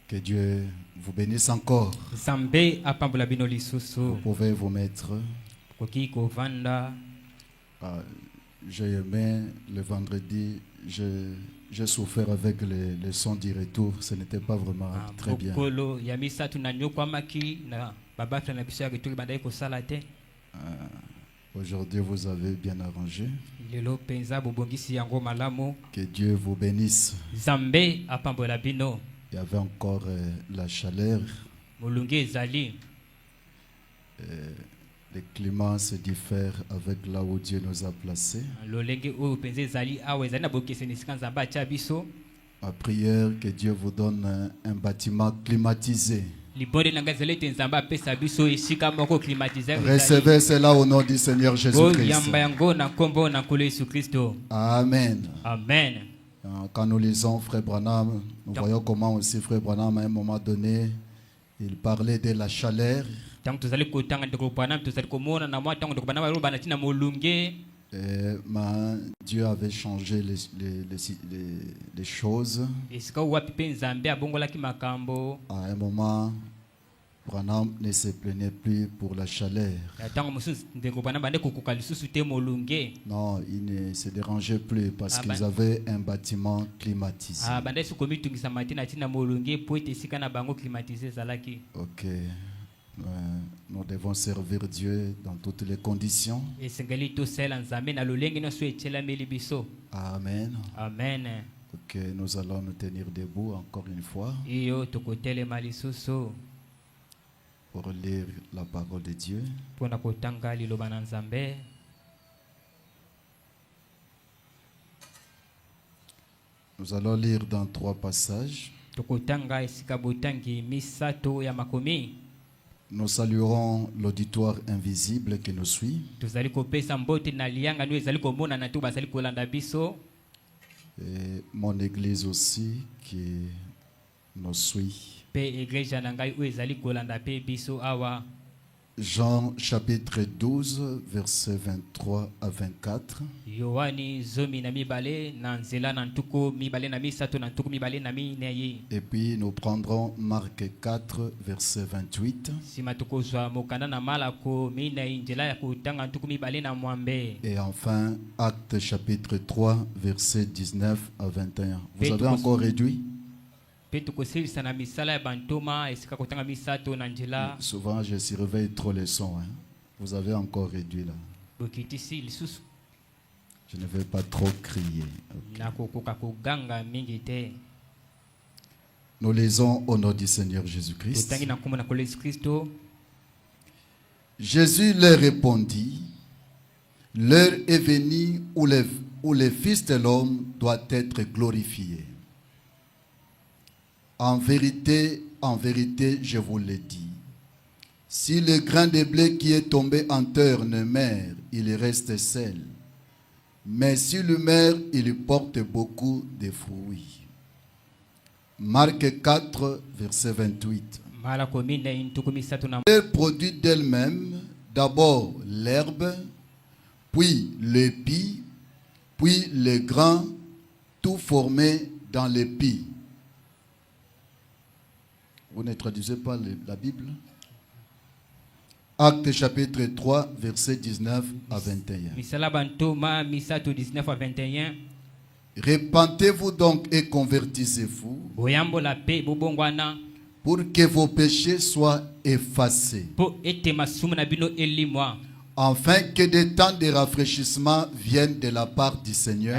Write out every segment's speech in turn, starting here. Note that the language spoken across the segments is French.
Que Dieu vous bénisse encore. Vous pouvez vous mettre. J'ai aimé le vendredi. J'ai souffert avec les sons du retour. Ce n'était pas vraiment très bien. Aujourd'hui, vous avez bien arrangé. Que Dieu vous bénisse. Il y avait encore la chaleur. Le climat se diffère avec là où Dieu nous a placés. Ma prière, que Dieu vous donne un bâtiment climatisé. Recevez cela au nom du Seigneur Jésus-Christ. Amen. Amen. Quand nous lisons Frère Branham, nous voyons comment aussi Frère Branham, à un moment donné, il parlait de la chaleur. Dieu avait changé les choses. À un moment, Branham ne se plaignait plus pour la chaleur. Non, il ne se dérangeait plus parce qu'ils avaient un bâtiment climatisé. Ok. Nous devons servir Dieu dans toutes les conditions. Amen. Amen. Ok, nous allons nous tenir debout encore une fois pour lire la parole de Dieu. Nous allons lire dans 3 passages. Nous saluerons l'auditoire invisible qui nous suit. Et mon église aussi qui nous suit. Jean chapitre 12, versets 23 à 24. Et puis nous prendrons Marc 4, verset 28. Et enfin Actes chapitre 3, verset 19 à 21. Vous avez encore réduit? Souvent je surveille trop les sons. Vous avez encore réduit là. Je ne vais pas trop crier. Okay. Nous lisons au nom du Seigneur Jésus-Christ. Jésus leur répondit: l'heure est venue où le Fils de l'homme doit être glorifié. En vérité, je vous le dis, si le grain de blé qui est tombé en terre ne meurt, il reste seul. Mais s'il meurt, il porte beaucoup de fruits. Marc 4, verset 28. Elle produit d'elle-même d'abord l'herbe, puis l'épi, puis le grain, tout formé dans l'épi. Vous ne traduisez pas la Bible? Actes chapitre 3, verset 19 à 21. Repentez-vous donc et convertissez-vous pour que vos péchés soient effacés, afin que des temps de rafraîchissement viennent de la part du Seigneur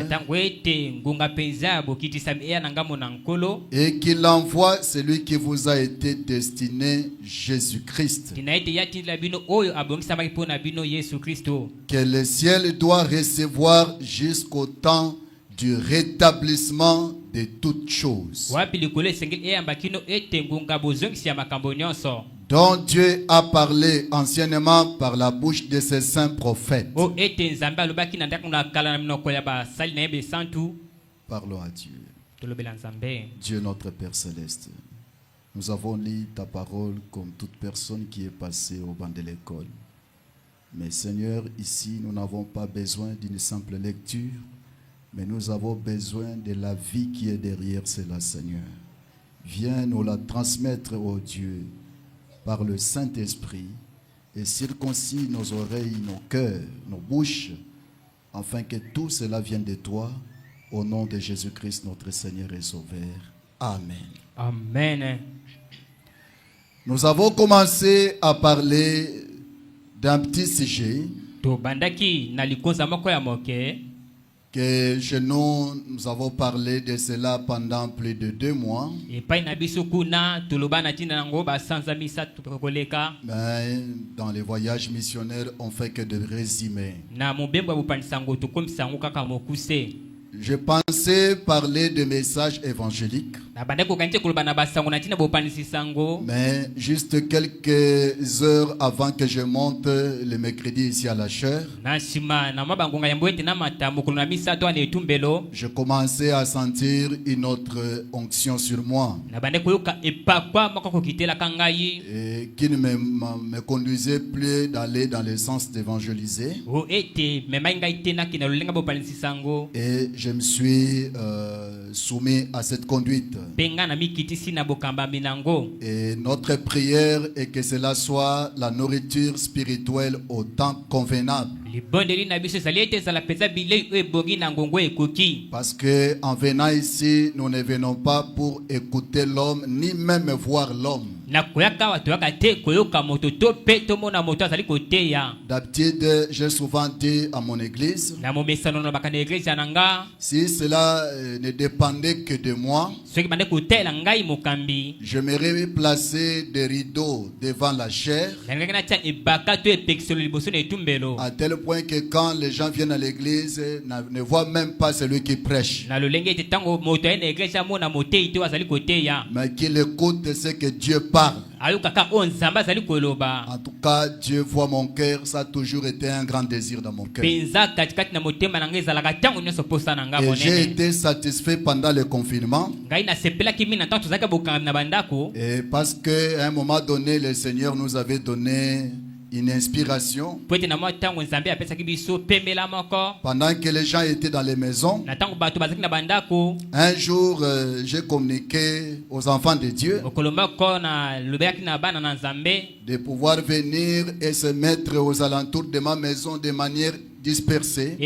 et qu'il envoie celui qui vous a été destiné, Jésus-Christ, que le ciel doit recevoir jusqu'au temps du rétablissement de toutes choses, dont Dieu a parlé anciennement par la bouche de ses saints prophètes. Parlons à Dieu. Dieu notre Père Céleste, nous avons lu ta parole comme toute personne qui est passée au banc de l'école. Mais Seigneur, ici, nous n'avons pas besoin d'une simple lecture, Mais nous avons besoin de la vie qui est derrière cela, Seigneur. Viens nous la transmettre, ô Dieu, par le Saint-Esprit, et circoncis nos oreilles, nos cœurs, nos bouches, afin que tout cela vienne de toi, au nom de Jésus-Christ, notre Seigneur et Sauveur. Amen. Amen. Nous avons commencé à parler d'un petit sujet que nous avons parlé de cela pendant plus de 2 mois. Mais dans les voyages missionnaires, on fait que de résumer. Je pensais parler de messages évangéliques, mais juste quelques heures avant que je monte le mercredi ici à la chaire, je commençais à sentir une autre onction sur moi et qui ne me conduisait plus d'aller dans le sens d'évangéliser. Et je me suis soumis à cette conduite. Et notre prière est que cela soit la nourriture spirituelle au temps convenable. Parce que en venant ici, nous ne venons pas pour écouter l'homme, ni même voir l'homme. D'habitude, j'ai souvent dit à mon église, si cela ne dépendait que de moi, je m'aurais placé des rideaux devant la chaire, à tel point que quand les gens viennent à l'église, ne voient même pas celui qui prêche, mais qu'ils écoutent ce que Dieu parle. En tout cas, Dieu voit mon cœur. Ça a toujours été un grand désir dans mon cœur. Et j'ai été satisfait pendant le confinement. Et parce qu'à un moment donné, le Seigneur nous avait donné une inspiration. Pendant que les gens étaient dans les maisons, un jour, j'ai communiqué aux enfants de Dieu de pouvoir venir et se mettre aux alentours de ma maison de manière dispersée.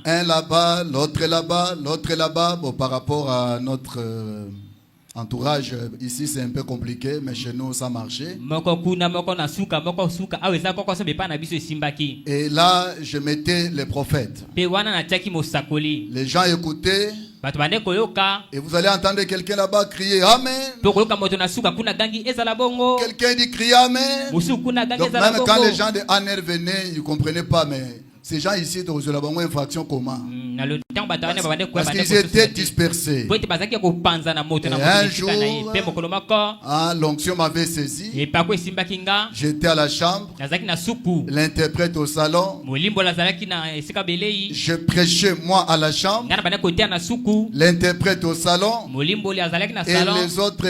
Un là-bas, l'autre là-bas, l'autre là-bas. Bon, par rapport à notre entourage, ici c'est un peu compliqué, mais chez nous ça marchait. Et là, je mettais les prophètes. Les gens écoutaient. Et vous allez entendre quelqu'un là-bas crier Amen. Quelqu'un dit crier Amen. Donc même quand les gens de Aner venaient, ils ne comprenaient pas, mais ces gens ici, ils ont une infraction comment? Parce qu'ils étaient dispersés. Et un jour, l'onction m'avait saisi. J'étais à la chambre, l'interprète au salon. Je prêchais moi à la chambre, l'interprète au salon, et les autres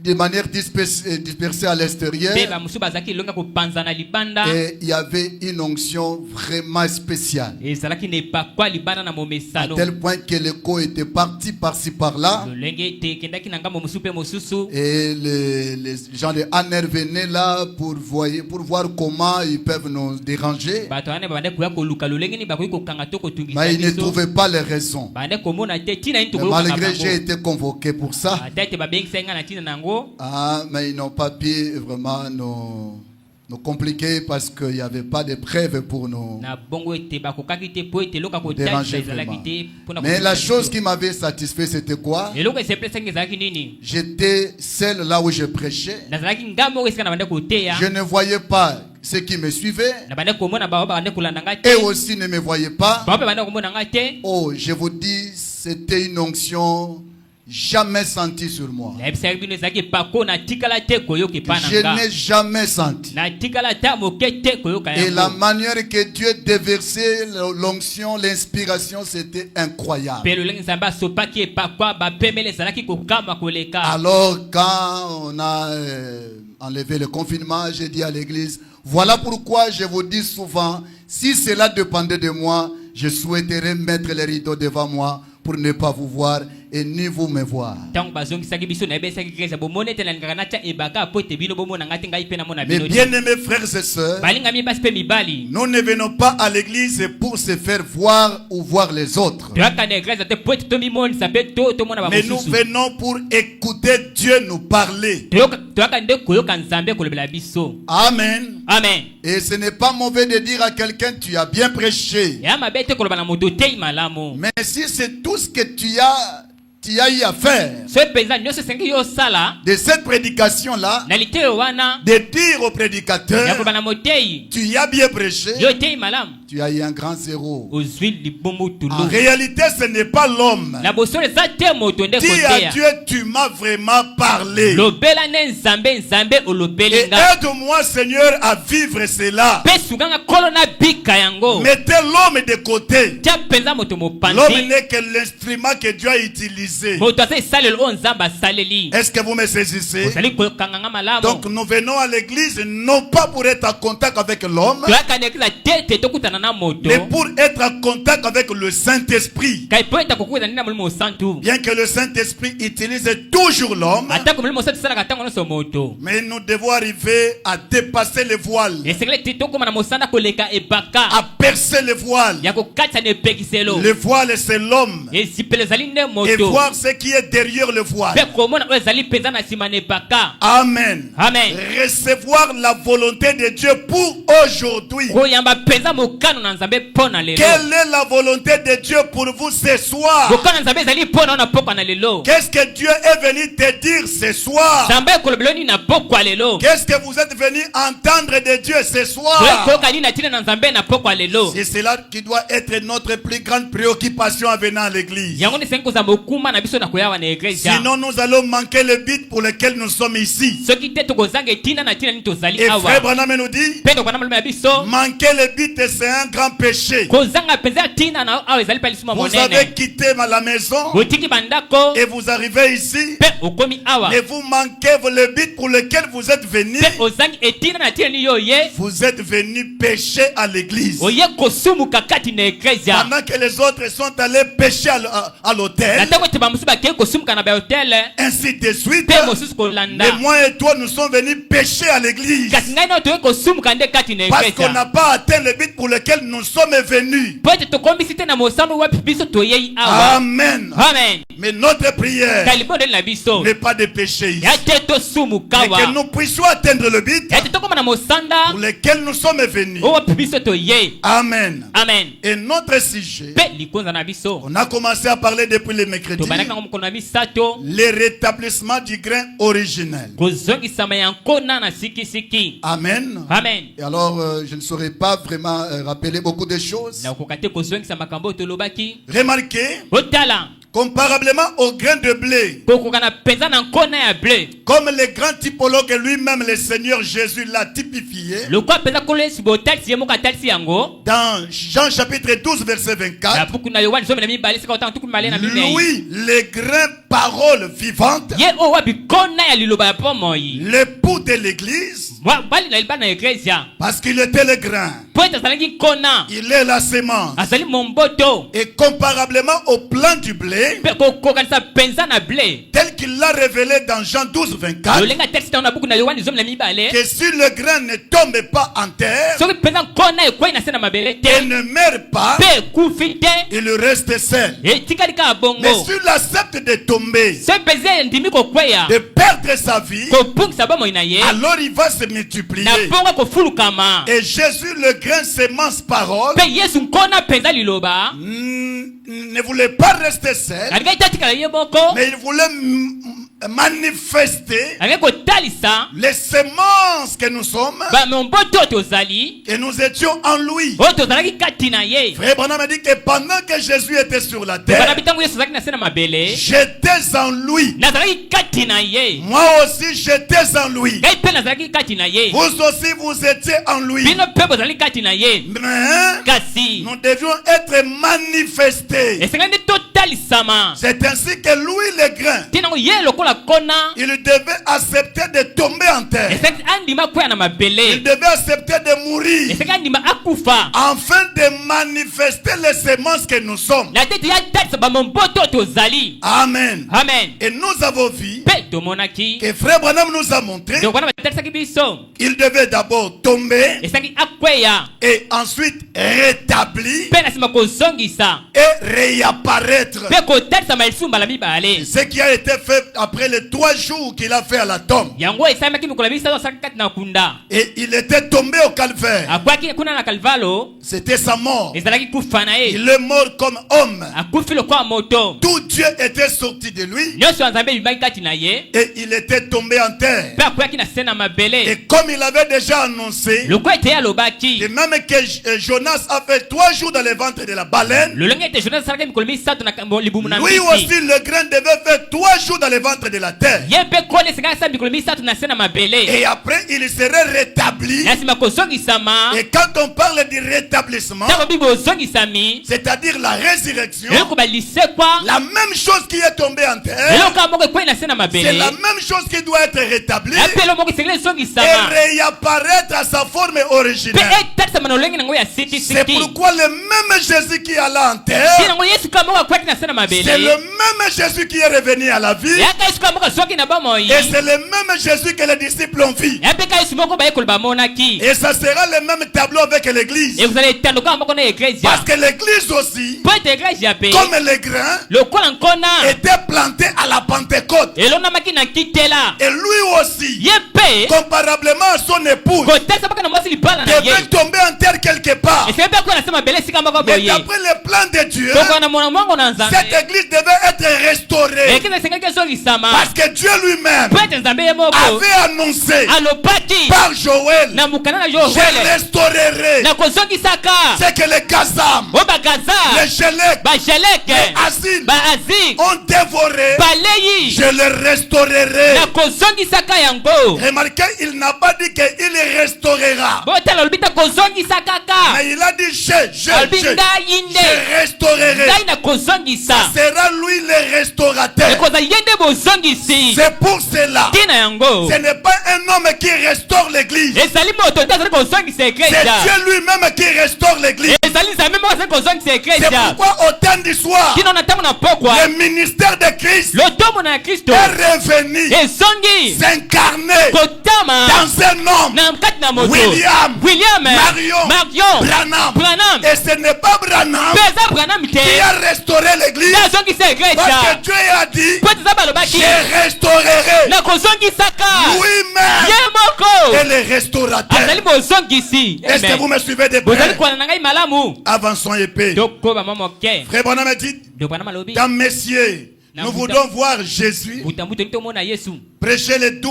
de manière dispersée à l'extérieur. Et il y avait une onction vraiment spéciale, à tel point que l'écho était parti par-ci par-là. Et les gens de Aner venaient là pour voir comment ils peuvent nous déranger, mais ils ne trouvaient pas les raisons. Mais malgré, j'ai été convoqué pour ça. Mais ils n'ont pas pu vraiment nous compliquer parce qu'il n'y avait pas de preuves pour nous déranger vraiment. Mais la chose qui m'avait satisfait, c'était quoi? J'étais seul là où je prêchais. Je ne voyais pas ceux qui me suivaient, et aussi ne me voyaient pas. Oh, je vous dis, c'était une onction jamais senti sur moi. Je n'ai jamais senti. Et la manière que Dieu déversait l'onction, l'inspiration, c'était incroyable. Alors quand on a enlevé le confinement, j'ai dit à l'église, voilà pourquoi je vous dis souvent, si cela dépendait de moi, je souhaiterais mettre les rideaux devant moi pour ne pas vous voir et ni vous me voir. Mes bien-aimés frères et sœurs, nous ne venons pas à l'église pour se faire voir ou voir les autres. Mais nous venons pour écouter Dieu nous parler. Amen. Amen. Et ce n'est pas mauvais de dire à quelqu'un tu as bien prêché. Mais si c'est tout ce que tu as eu à faire de cette prédication-là, de dire au prédicateur tu as bien prêché, tu as eu un grand zéro. En réalité, ce n'est pas l'homme. Dis à Dieu, tu m'as vraiment parlé. Et aide-moi, Seigneur, à vivre cela. Mettez l'homme de côté. L'homme n'est que l'instrument que Dieu a utilisé. Est-ce que vous me saisissez? Donc nous venons à l'église non pas pour être en contact avec l'homme, mais pour être en contact avec le Saint-Esprit. Bien que le Saint-Esprit utilise toujours l'homme, mais nous devons arriver à dépasser les voiles, à percer les voiles. Le voile, c'est l'homme. Et voir ce qui est derrière le voile. Amen. Amen. Recevoir la volonté de Dieu pour aujourd'hui. Quelle est la volonté de Dieu pour vous ce soir? Qu'est-ce que Dieu est venu te dire ce soir? Qu'est-ce que vous êtes venu entendre de Dieu ce soir? C'est cela qui doit être notre plus grande préoccupation en venant à l'église. Sinon nous allons manquer le but pour lequel nous sommes ici. Et frère Branham nous dit, manquer le but c'est un grand péché. Vous avez quitté la maison et vous arrivez ici, mais vous manquez le but pour lequel vous êtes venu. Vous êtes venu pécher à l'église pendant que les autres sont allés pécher à l'hôtel. Ainsi de suite. Mais moi et toi nous sommes venus pécher à l'église parce qu'on n'a pas atteint le but pour lequel nous sommes venus. Amen. Amen. Mais notre prière n'est pas de pécher ici, mais que nous puissions atteindre le but pour lequel nous sommes venus. Amen. Amen. Et notre sujet, on a commencé à parler depuis le mercredi, le rétablissement du grain originel. Amen. Amen. Et alors, je ne saurais pas vraiment rappeler beaucoup de choses. Remarquez, comparablement au grain de blé, comme le grand typologue lui-même, le Seigneur Jésus l'a typifié dans Jean chapitre 12 verset 24. Lui, les grains paroles vivantes, l'époux de l'église, parce qu'il était le grain, il est la sémence, et comparablement au plan du blé, tel qu'il l'a révélé dans Jean 12 24, que si le grain ne tombe pas en terre et ne meurt pas, il reste seul. Mais s'il accepte de tomber, de perdre sa vie, alors il va se multiplier. Et Jésus, le grain sémence parole, ne voulait pas rester seul, mais il voulait manifester les semences que nous sommes, et nous étions en lui. Frère Branham a dit que pendant que Jésus était sur la terre, j'étais en lui. Moi aussi j'étais en lui. Vous aussi vous étiez en lui. Mais nous devions être manifestés C'est ainsi que lui, le grain, il devait accepter de tomber en terre. Il devait accepter de mourir afin de manifester les semences que nous sommes. Amen. Et nous avons vu que Frère Branham nous a montré qu'il devait d'abord tomber et ensuite rétablir et réapparaître. Ce qui a été fait après les 3 jours qu'il a fait à la tombe. Et il était tombé au calvaire. C'était sa mort. Il est mort comme homme. Tout Dieu était sorti de lui. Et il était tombé en terre. Et comme il avait déjà annoncé, et même que Jonas a fait 3 jours dans le ventre de la baleine, lui aussi le grain devait faire 3 jours dans le ventre de la terre. Et après il serait rétabli. Et quand on parle du rétablissement, c'est-à-dire la résurrection, la même chose qui est tombée en terre, c'est la même chose qui doit être rétablie et réapparaître à sa forme originelle. C'est pourquoi le même Jésus qui est allé en terre, c'est le même Jésus qui est revenu à la vie. Et c'est le même Jésus que les disciples ont vu. Et ça sera le même tableau avec l'église. Parce que l'église aussi, comme les grains, était planté à la Pentecôte. Et lui aussi, comparablement à son épouse, devait tomber en terre quelque part. Mais d'après le plan de Dieu, cette église devait être restaurée. Parce que Dieu lui-même avait annoncé par Joël, je restaurerai ce que les Gazam, les Gélec, les Azil ont dévoré. Je le restaurerai. Remarquez, il n'a pas dit qu'il restaurera, mais il a dit je restaurerai. Ça sera lui le restaurateur. C'est pour cela, ce n'est pas un homme qui restaure l'église, c'est Dieu lui-même qui restaure l'église. C'est pourquoi au temps du soir, le ministère de Christ est revenu s'incarner dans un homme, William Marion Branham. Et ce n'est pas Branham qui a restauré l'église, parce que Dieu a dit je restaurerai lui-même et le restaurateur. Est-ce que vous me suivez de près? Avançons épée. Frère Branham dit, dans Messieurs, nous voulons voir Jésus prêcher le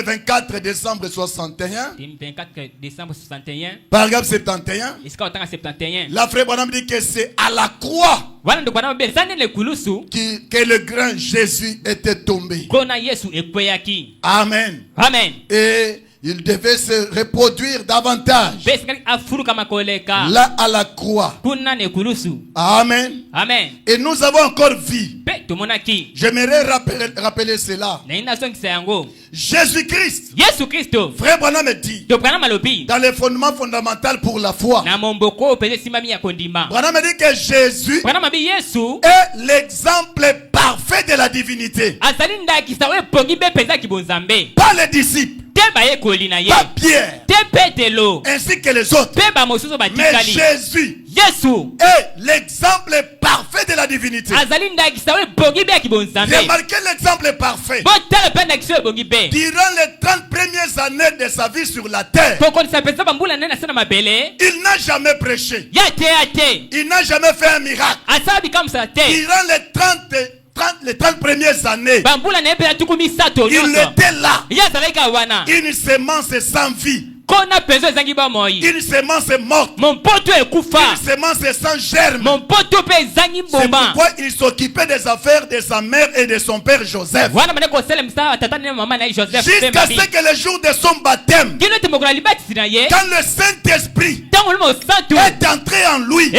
24 décembre 61. Paragraphe 71. La Frère Branham dit que c'est à la croix que le grand Jésus était tombé. Amen. Et il devait se reproduire davantage là à la croix. Amen. Et nous avons encore vu. J'aimerais rappeler cela. Jésus-Christ. Frère Branham dit dans les fondements fondamentaux pour la foi. Branham dit que Jésus est l'exemple parfait de la divinité. Pas les disciples, pas Pierre, ainsi que les autres. Mais Jésus est l'exemple parfait de la divinité. Remarquez l'exemple parfait. Durant les 30 premières années de sa vie sur la terre, il n'a jamais prêché. Il n'a jamais fait un miracle. Durant les 30 premières années, il était là, une semence sans vie. Une semence est morte. Une semence est sans germe. C'est pourquoi il s'occupait des affaires de sa mère et de son père Joseph. Jusqu'à ce que le jour de son baptême, quand le Saint-Esprit est entré en lui,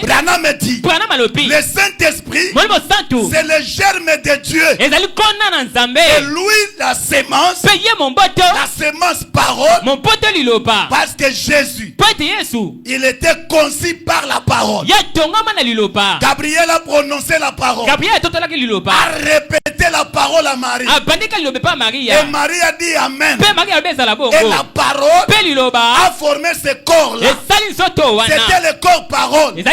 Branham dit, le Saint-Esprit, c'est le germe de Dieu. Et lui, la semence parole, parce que Jésus, il était conçu par la parole. Gabriel a prononcé la parole, a répété la parole à Marie, et Marie a dit Amen. Et la parole a formé ce corps-là. C'était le corps parole. Et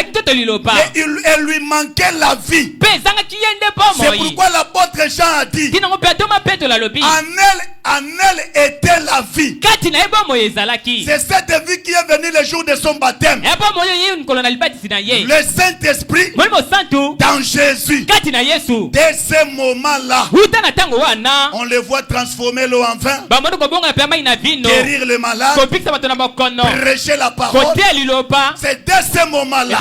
il lui manquait la vie. C'est pourquoi l'apôtre Jean a dit, en elle était la vie. C'est cette vie qui est venue le jour de son baptême. Le Saint-Esprit dans Jésus. Dès ce moment-là, on le voit transformer l'eau en vin, guérir les malades, prêcher la parole. C'est dès ce moment-là,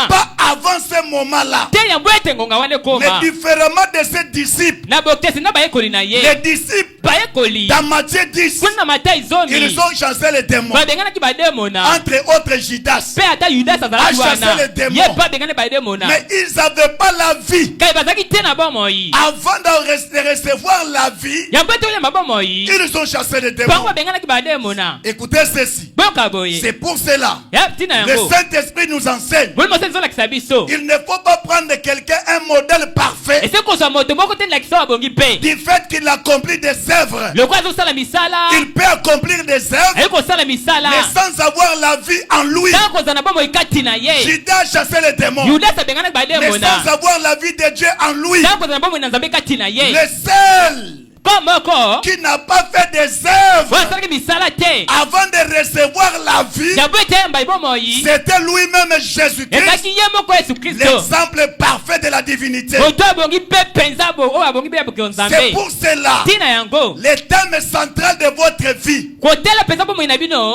pas avant ce moment-là. Mais différemment de ses disciples, les disciples dans Matthieu 10, ils ont chassé les démons. Entre autres, Judas a chassé les démons. Mais ils n'avaient pas la vie. Avant de recevoir la vie, ils ont chassé les démons. Écoutez ceci. C'est pour cela le Saint-Esprit nous enseigne. Il ne faut pas prendre quelqu'un un modèle parfait du fait qu'il accomplit des œuvres. Il peut accomplir des œuvres, mais sans avoir la vie en lui. Judas a chassé les démons, mais sans avoir la vie de Dieu en lui. Le seul qui n'a pas fait des œuvres avant de recevoir la vie, c'était lui-même Jésus-Christ, l'exemple parfait de la divinité. C'est pour cela le thème central de votre vie,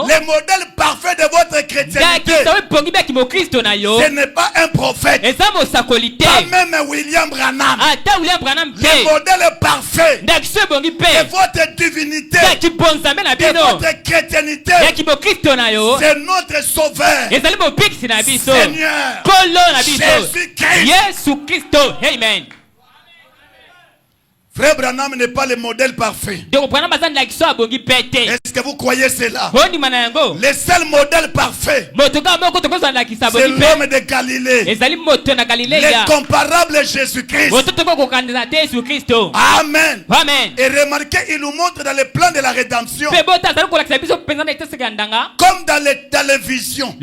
le modèle parfait de votre chrétienté, ce n'est pas un prophète, pas même William Branham. Le modèle parfait de votre divinité, de votre chrétienté, c'est notre Sauveur, Seigneur Jésus-Christ. Amen. Frère Branham n'est pas le modèle parfait. Est-ce que vous croyez cela? Le seul modèle parfait, c'est l'homme de Galilée, l'incomparable Jésus-Christ. Amen. Et remarquez, il nous montre dans le plan de la rédemption, comme dans les visions,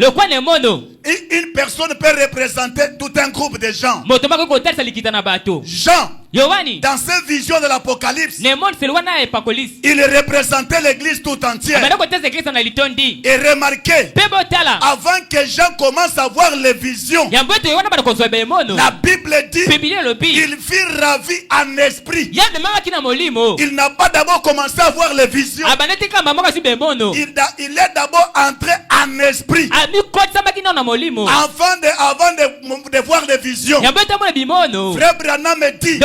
une personne peut représenter tout un groupe de gens. Jean, dans ces visions de l'Apocalypse, il représentait l'église tout entière. Et remarquez, avant que Jean commence à voir les visions, la Bible dit il fut ravi en esprit. Il n'a pas d'abord commencé à voir les visions, il est d'abord entré en esprit avant de voir les visions. Frère Branham dit,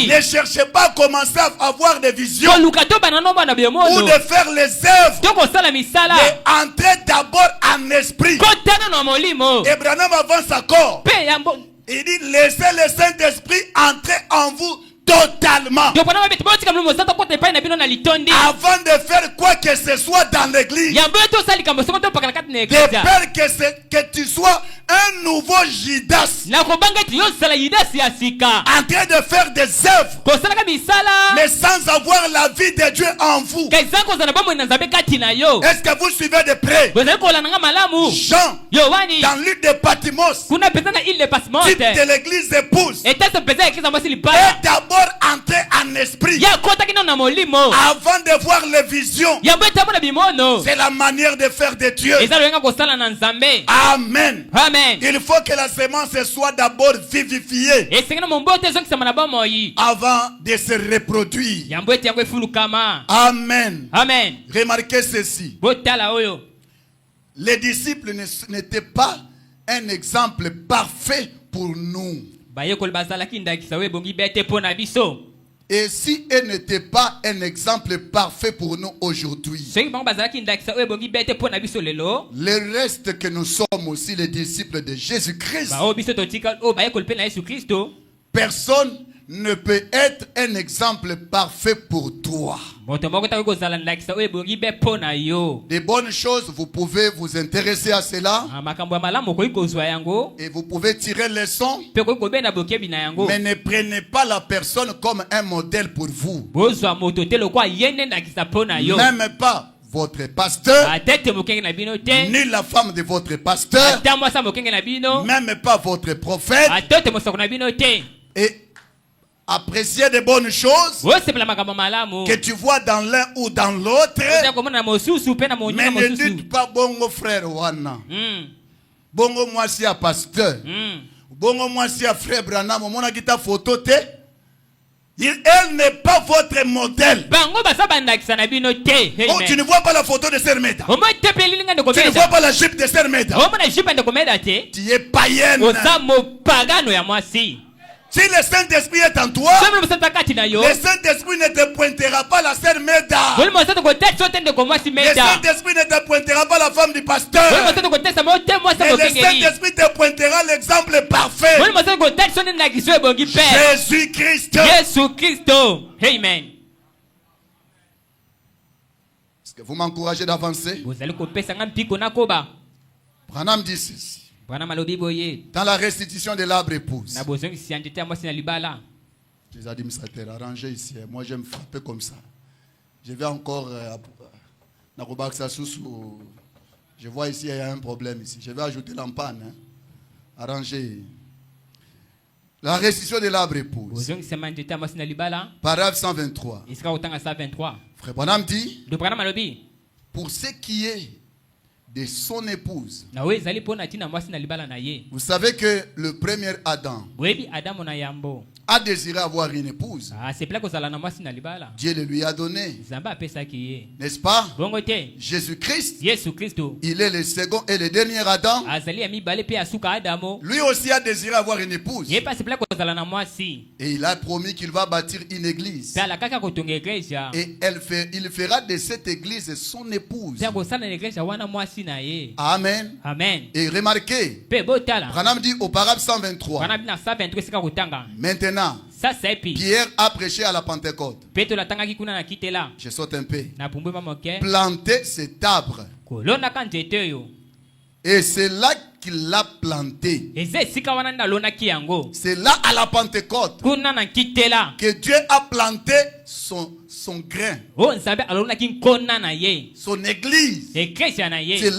ne cherchez pas à commencer à avoir des visions ou de faire les œuvres, mais entrez d'abord en esprit. Et Branham avance encore, il dit laissez le Saint-Esprit entrer en vous totalement avant de faire quoi que ce soit dans l'église, de peur que tu sois un nouveau Judas en train de faire des œuvres mais sans avoir la vie de Dieu en vous. Est-ce que vous suivez de près? Jean, dans l'île de Patmos, type de l'église épouse, est d'abord entré monté en esprit. Avant de voir les visions. C'est la manière de faire de Dieu. Amen. Amen. Il faut que la semence soit d'abord vivifiée avant de se reproduire. Amen. Amen. Remarquez ceci. Les disciples n'étaient pas un exemple parfait pour nous. Et si elles n'étaient pas un exemple parfait pour nous aujourd'hui, le reste que nous sommes aussi les disciples de Jésus-Christ, personne ne peut être un exemple parfait pour toi. Des bonnes choses, vous pouvez vous intéresser à cela et vous pouvez tirer leçon, mais ne prenez pas la personne comme un modèle pour vous. Même pas votre pasteur, ni la femme de votre pasteur, même pas votre prophète. Et apprécier de bonnes choses que tu vois dans l'un ou dans l'autre, mais ne dites pas bongo frère wana, bongo moi si a pasteur, bongo moi si a frère Branham, mon akita photo te. Elle n'est pas votre modèle. Oh, tu ne vois pas la photo de Sœur Meda. Tu ne vois pas la jupe de Sœur Meda. Tu es païenne. Si le Saint-Esprit est en toi, le Saint-Esprit ne te pointera pas la Sœur Meda. Le Saint-Esprit ne te pointera pas la femme du pasteur. Et le Saint-Esprit te pointera l'exemple parfait. Jésus-Christ. Amen. Est-ce que vous m'encouragez d'avancer? Branham dit ceci. Dans la restitution de l'arbre épouse. Les administrateurs, arrangez ici. Moi, j'aime frapper comme ça. Je vais encore... je vois ici, il y a un problème ici. Je vais ajouter l'empane. Arrangez. La restitution de l'arbre épouse. Paragraphe 123. Frère Branham dit, pour ce qui est de son épouse. Vous savez que le premier Adam a désiré avoir une épouse. Dieu le lui a donné. N'est-ce pas? Jésus-Christ, il est le second et le dernier Adam. Lui aussi a désiré avoir une épouse. Et il a promis qu'il va bâtir une église. Et il fera de cette église son épouse. Amen. Amen. Et remarquez, Branham dit au paragraphe 123. Maintenant, Pierre a prêché à la Pentecôte. Je saute un peu. Planter cet arbre. Et c'est là qu'il l'a planté. C'est là à la Pentecôte que Dieu a planté son grain, son église. C'est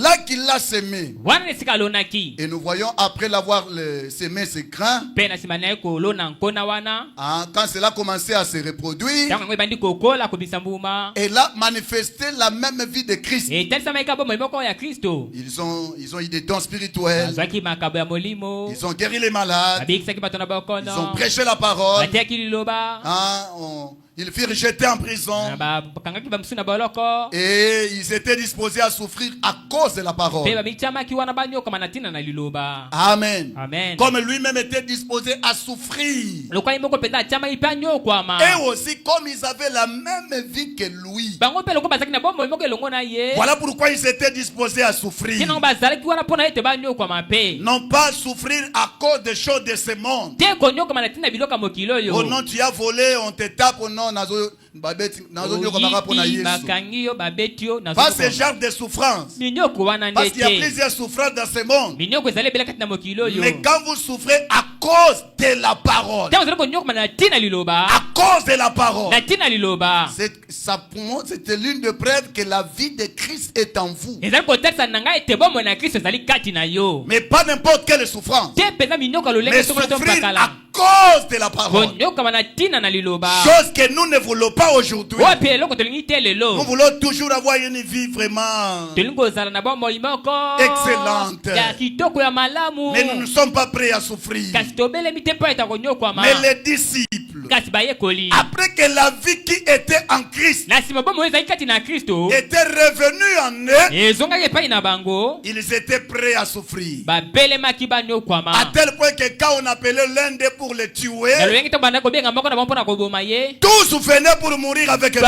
là qu'il l'a semé. Et nous voyons après l'avoir semé ce grain, quand cela a commencé à se reproduire, elle a manifesté la même vie de Christ. Ils ont eu des dons spirituels. Ils ont guéri les malades. Ils ont prêché la parole. Ils furent jetés en prison. Et ils étaient disposés à souffrir à cause de la parole. Amen. Amen. Comme lui-même était disposé à souffrir. Et aussi comme ils avaient la même vie que lui. Voilà pourquoi ils étaient disposés à souffrir. Non pas souffrir à cause des choses de ce monde. Oh non, tu as volé, on te tape, oh non. Pas ce genre de souffrance. Parce qu'il y a plusieurs souffrances dans ce monde. Mais quand vous souffrez à cause de la parole, à cause de la parole, c'était l'une des preuves que la vie de Christ est en vous. Mais pas n'importe quelle souffrance. Mais souffrir à cause de la parole. Chose que nous ne voulons pas aujourd'hui. Nous voulons toujours avoir une vie vraiment excellente. Mais nous ne sommes pas prêts à souffrir. Mais les disciples, après que la vie qui était en Christ était revenue en eux, ils étaient prêts à souffrir. À tel point que quand on appelait l'un d'eux pour le tuer, tous venaient pour mourir avec lui.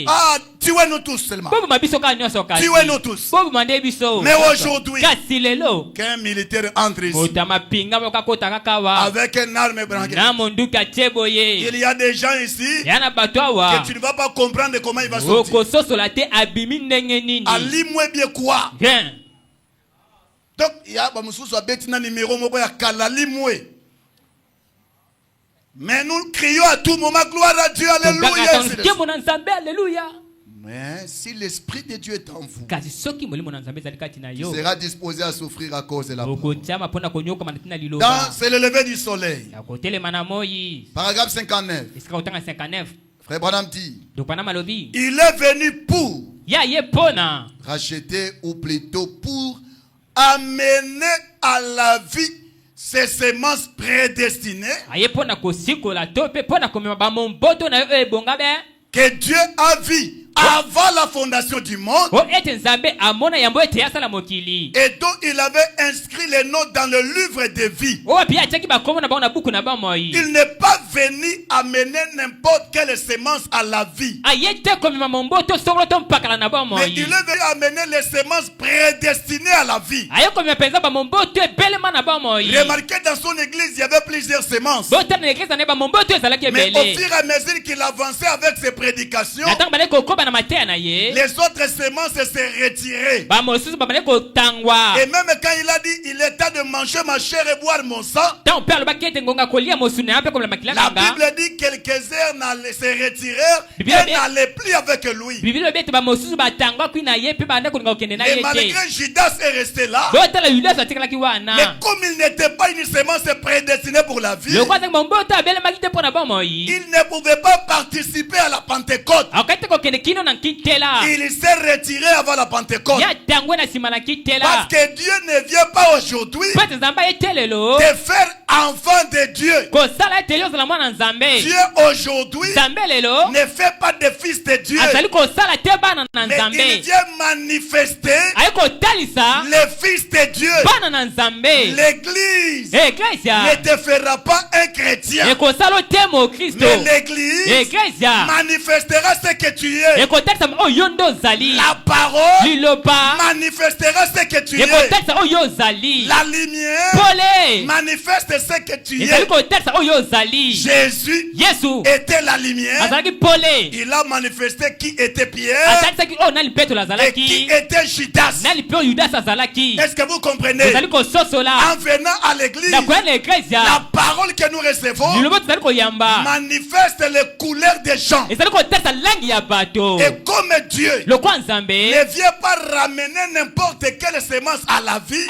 Ah, tuez-nous tous seulement. Tuez-nous tous. Mais aujourd'hui, qu'un militaire entre ici avec un arme branquée, il y a des gens ici que tu ne vas pas comprendre comment il va sortir. Ali-moi bien quoi? Donc, il y a un numéro mais nous crions à tout moment gloire à Dieu, alléluia. Mais si l'Esprit de Dieu est en vous, il sera disposé à souffrir à cause de la parole. C'est le lever du soleil. Paragraphe 59. Frère Branham dit, il est venu pour racheter, ou plutôt pour amener à la vie ces semences prédestinées que Dieu a vu avant la fondation du monde, et dont il avait inscrit les noms dans le livre de vie. Il n'est pas venu amener n'importe quelle semence à la vie, mais il est venu amener les semences prédestinées à la vie. Remarquez, dans son église il y avait plusieurs semences, mais au fur et à mesure qu'il avançait avec ses prédications, les autres semences se retiraient. Et même quand il a dit il est temps de manger ma chair et boire mon sang, la Bible dit quelques heures se retirèrent et n'allaient plus avec lui. Et malgré Judas est resté là, mais comme il n'était pas une semence prédestinée pour la vie, il ne pouvait pas participer à la Pentecôte. Il s'est retiré avant la Pentecôte. Parce que Dieu ne vient pas aujourd'hui te faire enfant de Dieu. Dieu aujourd'hui ne fait pas de fils de Dieu, mais il vient manifester le fils de Dieu. L'église ne te fera pas un chrétien, mais l'église manifestera ce que tu es. La parole manifestera ce que tu es. La lumière manifeste ce que tu es. Jésus était la lumière. Il a manifesté qui était Pierre et qui était Judas. Est-ce que vous comprenez? En venant à l'église, la parole que nous recevons manifeste les couleurs des gens. Et comme Dieu ne vient pas ramener n'importe quelle semence à la vie,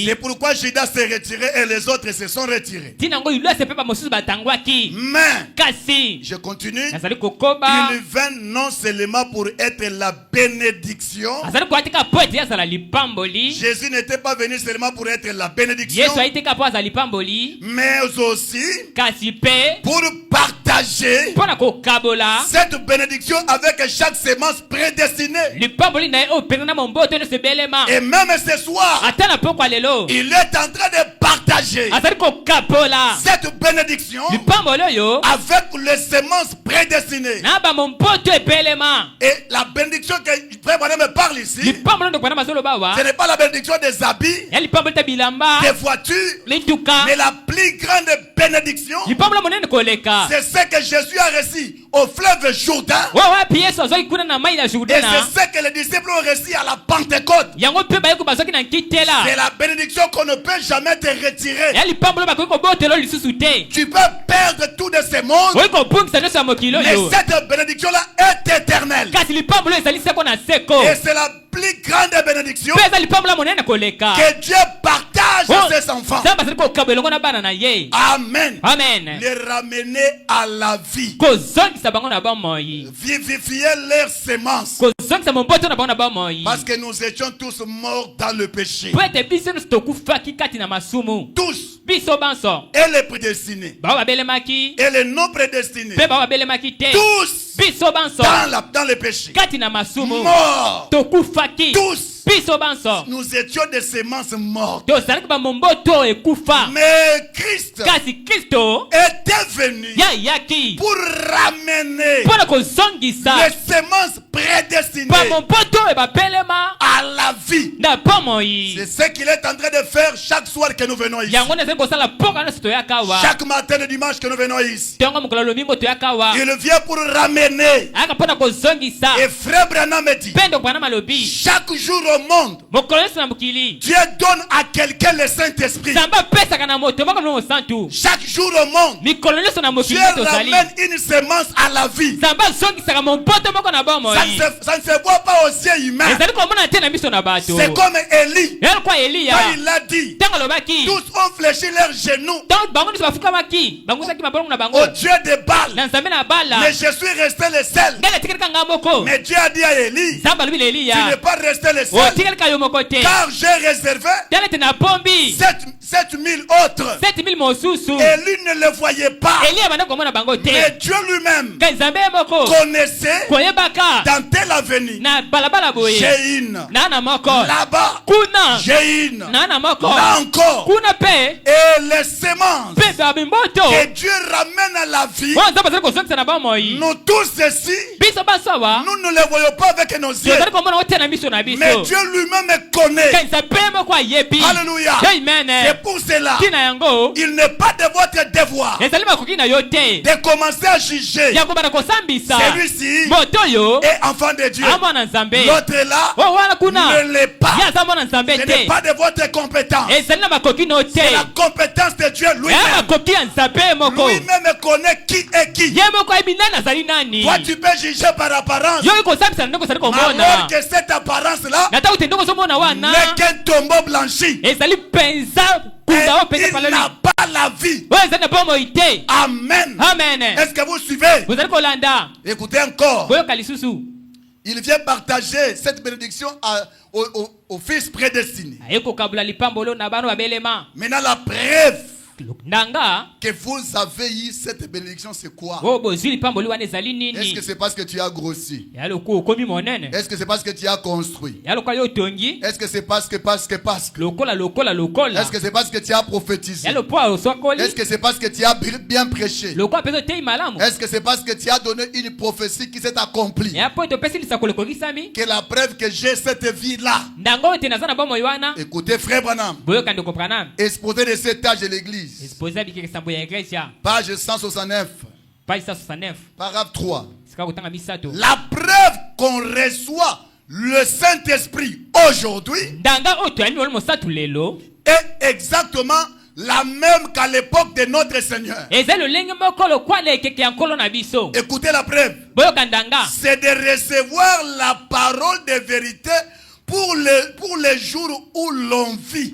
c'est pourquoi Judas s'est retiré et les autres se sont retirés. Mais je continue. Il vint non seulement pour être la bénédiction. Jésus n'était pas venu seulement pour être la bénédiction, mais aussi pour partager cette bénédiction avec chaque semence prédestinée. Et même ce soir, il est en train de partager cette bénédiction avec les semences prédestinées. Et la bénédiction que Frère Branham me parle ici, ce n'est pas la bénédiction des habits, des voitures, mais la plus grande bénédiction, c'est ce que Jésus a reçu au fleuve Jourdain. Et c'est ce que les disciples ont reçu à la Pentecôte. C'est la bénédiction qu'on ne peut jamais te retirer. Tu peux perdre tout de ce monde, mais cette bénédiction-là est éternelle. Et c'est la plus grande bénédiction que Dieu partage courage à ses enfants. Amen. Amen. Les ramener à la vie. Vivifier leurs semences. Parce que nous étions tous morts dans le péché. Tous. Et les prédestinés. Et les non prédestinés. Tous. Dans le péché. Morts. Tous. Nous étions des semences mortes. Mais Christ était venu pour ramener les semences prédestinées à la vie. C'est ce qu'il est en train de faire chaque soir que nous venons ici. Chaque matin de dimanche que nous venons ici. Il vient pour ramener. Et frère Branham me dit, chaque jour au monde, Dieu donne à quelqu'un le Saint-Esprit. Chaque jour au monde, Dieu ramène une semence à la vie. Ça ne se voit pas aux yeux humains. C'est comme Élie. Quand il a dit, tous ont fléchi leurs genoux au Dieu de Baal. Mais je suis resté le seul. Mais Dieu a dit à Élie, tu n'es pas resté le seul, car j'ai réservé 7000 autres. Élie ne le voyait pas. Mais Dieu lui-même connaissait dans tel avenir. J'ai une. Là-bas, j'ai une. Là encore. Et les semences que Dieu ramène à la vie, nous tous ici, nous ne les voyons pas avec nos yeux. Mais Dieu lui-même connaît. Alléluia. C'est pour cela, il n'est pas de votre devoir de commencer à juger celui-ci est enfant de Dieu. L'autre là ne l'est pas. Ce n'est pas de votre compétence. C'est la compétence de Dieu lui-même. Lui-même connaît qui est qui. Toi tu peux juger par apparence, alors que cette apparence là n'est qu'un tombeau blanchi. Il n'a pas la vie. Amen. Est-ce que vous suivez? Écoutez encore. Il vient partager cette bénédiction au fils prédestiné. Maintenant la preuve que vous avez eu cette bénédiction, c'est quoi? Est-ce que c'est parce que tu as grossi? Est-ce que c'est parce que tu as construit? Est-ce que c'est parce que est-ce que c'est parce que tu as prophétisé? Est-ce que c'est parce que tu as bien prêché? Est-ce que c'est parce que tu as donné une prophétie qui s'est accomplie? Que la preuve que j'ai cette vie-là. Écoutez frère Branham, exposé de cet âge de l'église, page 169, paragraphe 3. La preuve qu'on reçoit le Saint-Esprit aujourd'hui est exactement la même qu'à l'époque de notre Seigneur. Écoutez la preuve. C'est de recevoir la parole de vérité pour les jours où l'on vit.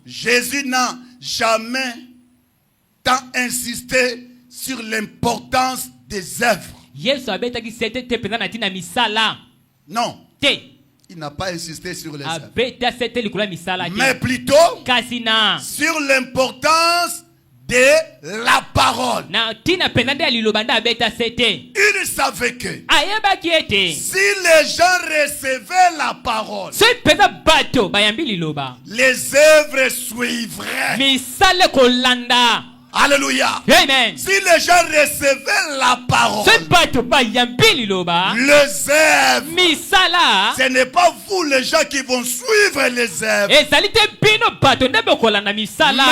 Jésus n'a jamais tant insisté sur l'importance des œuvres. Non. Il n'a pas insisté sur les œuvres. Mais plutôt sur l'importance de la parole. Il savait que si les gens recevaient la parole, les œuvres suivraient. Alléluia. Amen. Si les gens recevaient la parole, les œuvres, ce n'est pas vous les gens qui vont suivre les œuvres, mais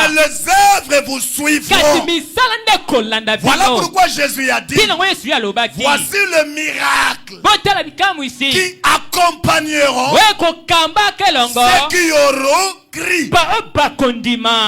les œuvres vous suivront. Voilà pourquoi Jésus a dit, voici le miracle qui accompagneront ceux qui auront cru.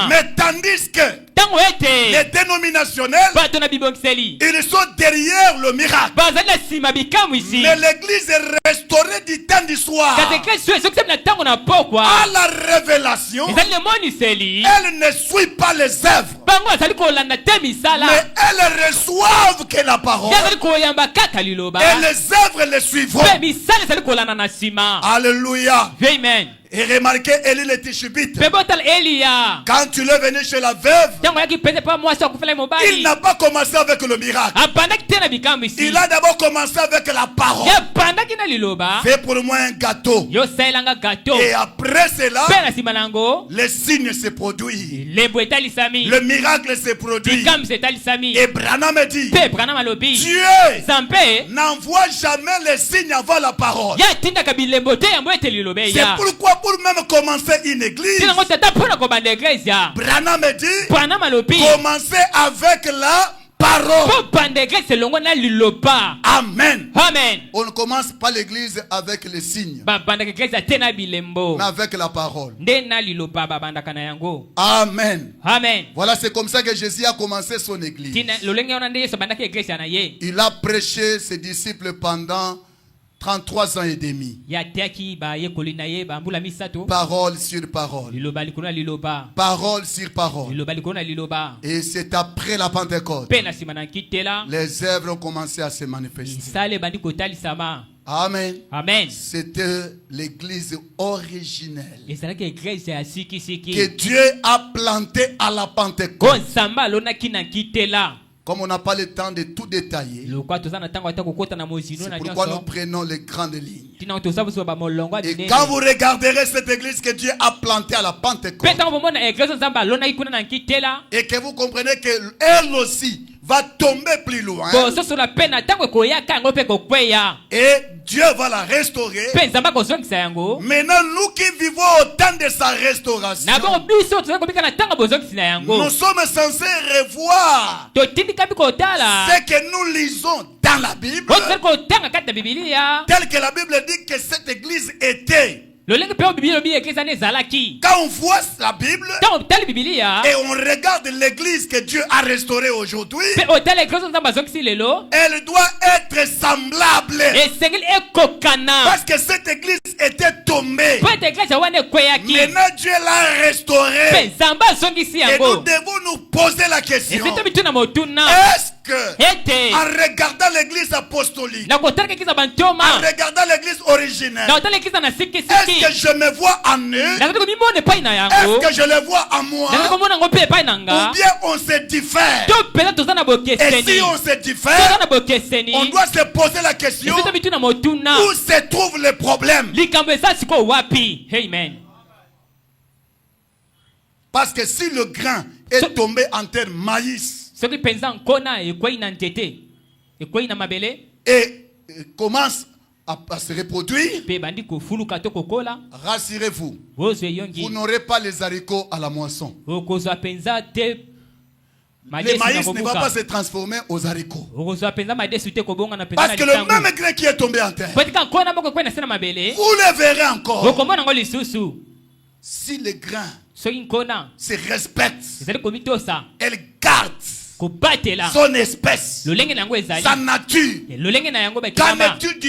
Mais tandis que ntango ete les dénominationnels, bato na bibongiseli ils sont derrière le miracle. bazali na nsima bikamwisi Mais l'église est restaurée du temps du soir kasi ekristo ezokisami na ntango na pokwa à la révélation. ezali lemoniseli Elle ne suit pas les œuvres, bango azali kolanda te misala mais elles reçoivent que la parole. nde azali koyamba kaka liloba Et les œuvres les suivront. mpe misala ezali kolanda na nsima. Alléluia. Amen. Et remarquez Élie le Tishbite. mpe botala eliya Quand il est venu chez la veuve, ntango ayaki pete mpa mwasi akufela il mobali n'a pas commencé avec le miracle. abandaki te na bikamwisi Il a d'abord commencé avec la parole. ye abandaki na liloba Fais pour moi un gâteau. yo salelanga gato Et après cela, mpe na nsima nango les signes se produisent. lembo etalisami Le miracle se produit. bikamwisi etalisami Et Branham dit, mpe branam alobi Dieu nzambe n'envoie jamais les signes avant la parole. ye atindaka bilembo te yambo ete liloba C'est eya pourquoi pour même commencer une église, tinango tata mpona kobanda eglise ya Branham dit, branam alobi commencez avec la parole. mpo banda eglise elongo na liloba. Amen. Amen. On ne commence pas l'église avec les signes, babandaka eglise ya te na bilembo mais avec la parole. nde na liloba babandaka na yango. Amen. Amen. Voilà, c'est comme ça que Jésus a commencé son église. tina lolenge wana nde yesu abandaki eglise ya na ye Il a prêché ses disciples pendant 33 ans et demi. ye atiaki bayekoli na ye bambula misato Parole sur parole. liloba likolo na liloba Parole sur parole. liloba likolo na liloba Et c'est après la Pentecôte. mpe na nsima na nkitela Les œuvres ont commencé à se manifester. misala ebandi kotalisama. Amen. Amen. C'était l'église originelle ezalaki eglise ya que sikisiki Dieu a plantée à la ko Pentecôte. nzambe alonaki na nkitela. Comme on n'a pas le temps de tout détailler, lokwa toza na ntango ata kokota na mozino c'est na pourquoi nous nyonso prenons les grandes lignes. ntina toza boso bamolongo Et abinene quand vous regarderez cette église que Dieu a plantée à la mpe Pentecôte, ntango bomona eglise nzambe alonaki kuna na nkitela et que vous comprenez qu'elle aussi va tomber plus loin, kososola mpe na ntango ekoyaka yango mpe kokweya Et Dieu va la restaurer. mpe nzambe akozongisa yango. Maintenant, nous qui vivons au temps de sa restauration, na bongo biso tozali kobika na ntango bozongisi na yango nous sommes censés revoir totindikami kotala ce que nous lisons dans la Bible, oyo tozali kotanga kati na bibiliya tel que la Bible dit que cette église était. lolenge mpe oyo bibiliya lobi eglise wana ezalaki. Quand on voit la Bible ntango otali bibiliya et on regarde l'église que Dieu a restaurée aujourd'hui, mpe otala eglise oyo nzambe azongisi lelo elle doit être semblable. esengeli ekokana Parce que cette église était tombée. mpo ete eglise wana ekweyaki Maintenant, Dieu l'a mpe restaurée. nzambe azongisi Et nous yango. devons nous poser la question. esito mituna motuna Est-ce que, ete en regardant l'église apostolique, na kotalaka eglise ya en bantoma regardant l'église originelle, na kotala eglise na est-ce sikisiki que je me vois en eux? nazali komimona epai na Est-ce yango que je le vois en moi? nazali komona yango mpe epai na Ou nga bien on se diffère? to mpenza toza na Et bokeseni si on se toza diffère, na bokeseni on doit se poser la question, esito mituna motuna où se trouve le problème? likambo eza sikoyo wapi. Amen. Parce que si le grain est tombé en terre maïs soki mpenza nkona ekwei na nzete ekwei na mabele et commence à se reproduire, mpe ebandi kofuluka to kokola rassurez-vous, ozwa vous eyongi n'aurez pas les haricots à la moisson. okozwa mpenza te le madesi na maïs ne va pas kobuka se transformer aux haricots. okozwa mpenza madesi te kobonga na mpenza Parce na que le lisango même grain qui est tombé en terre, po etika nkona moko ekwei na se na mabele vous le verrez encore. okomona yango lisusu. Si le grain soki nkona Se respecte, ezali komitosa elle garde kobatela son espèce, lolenge na yango ezali sa nature. lolenge na yango Qu'en bakilama es-tu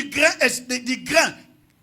du grain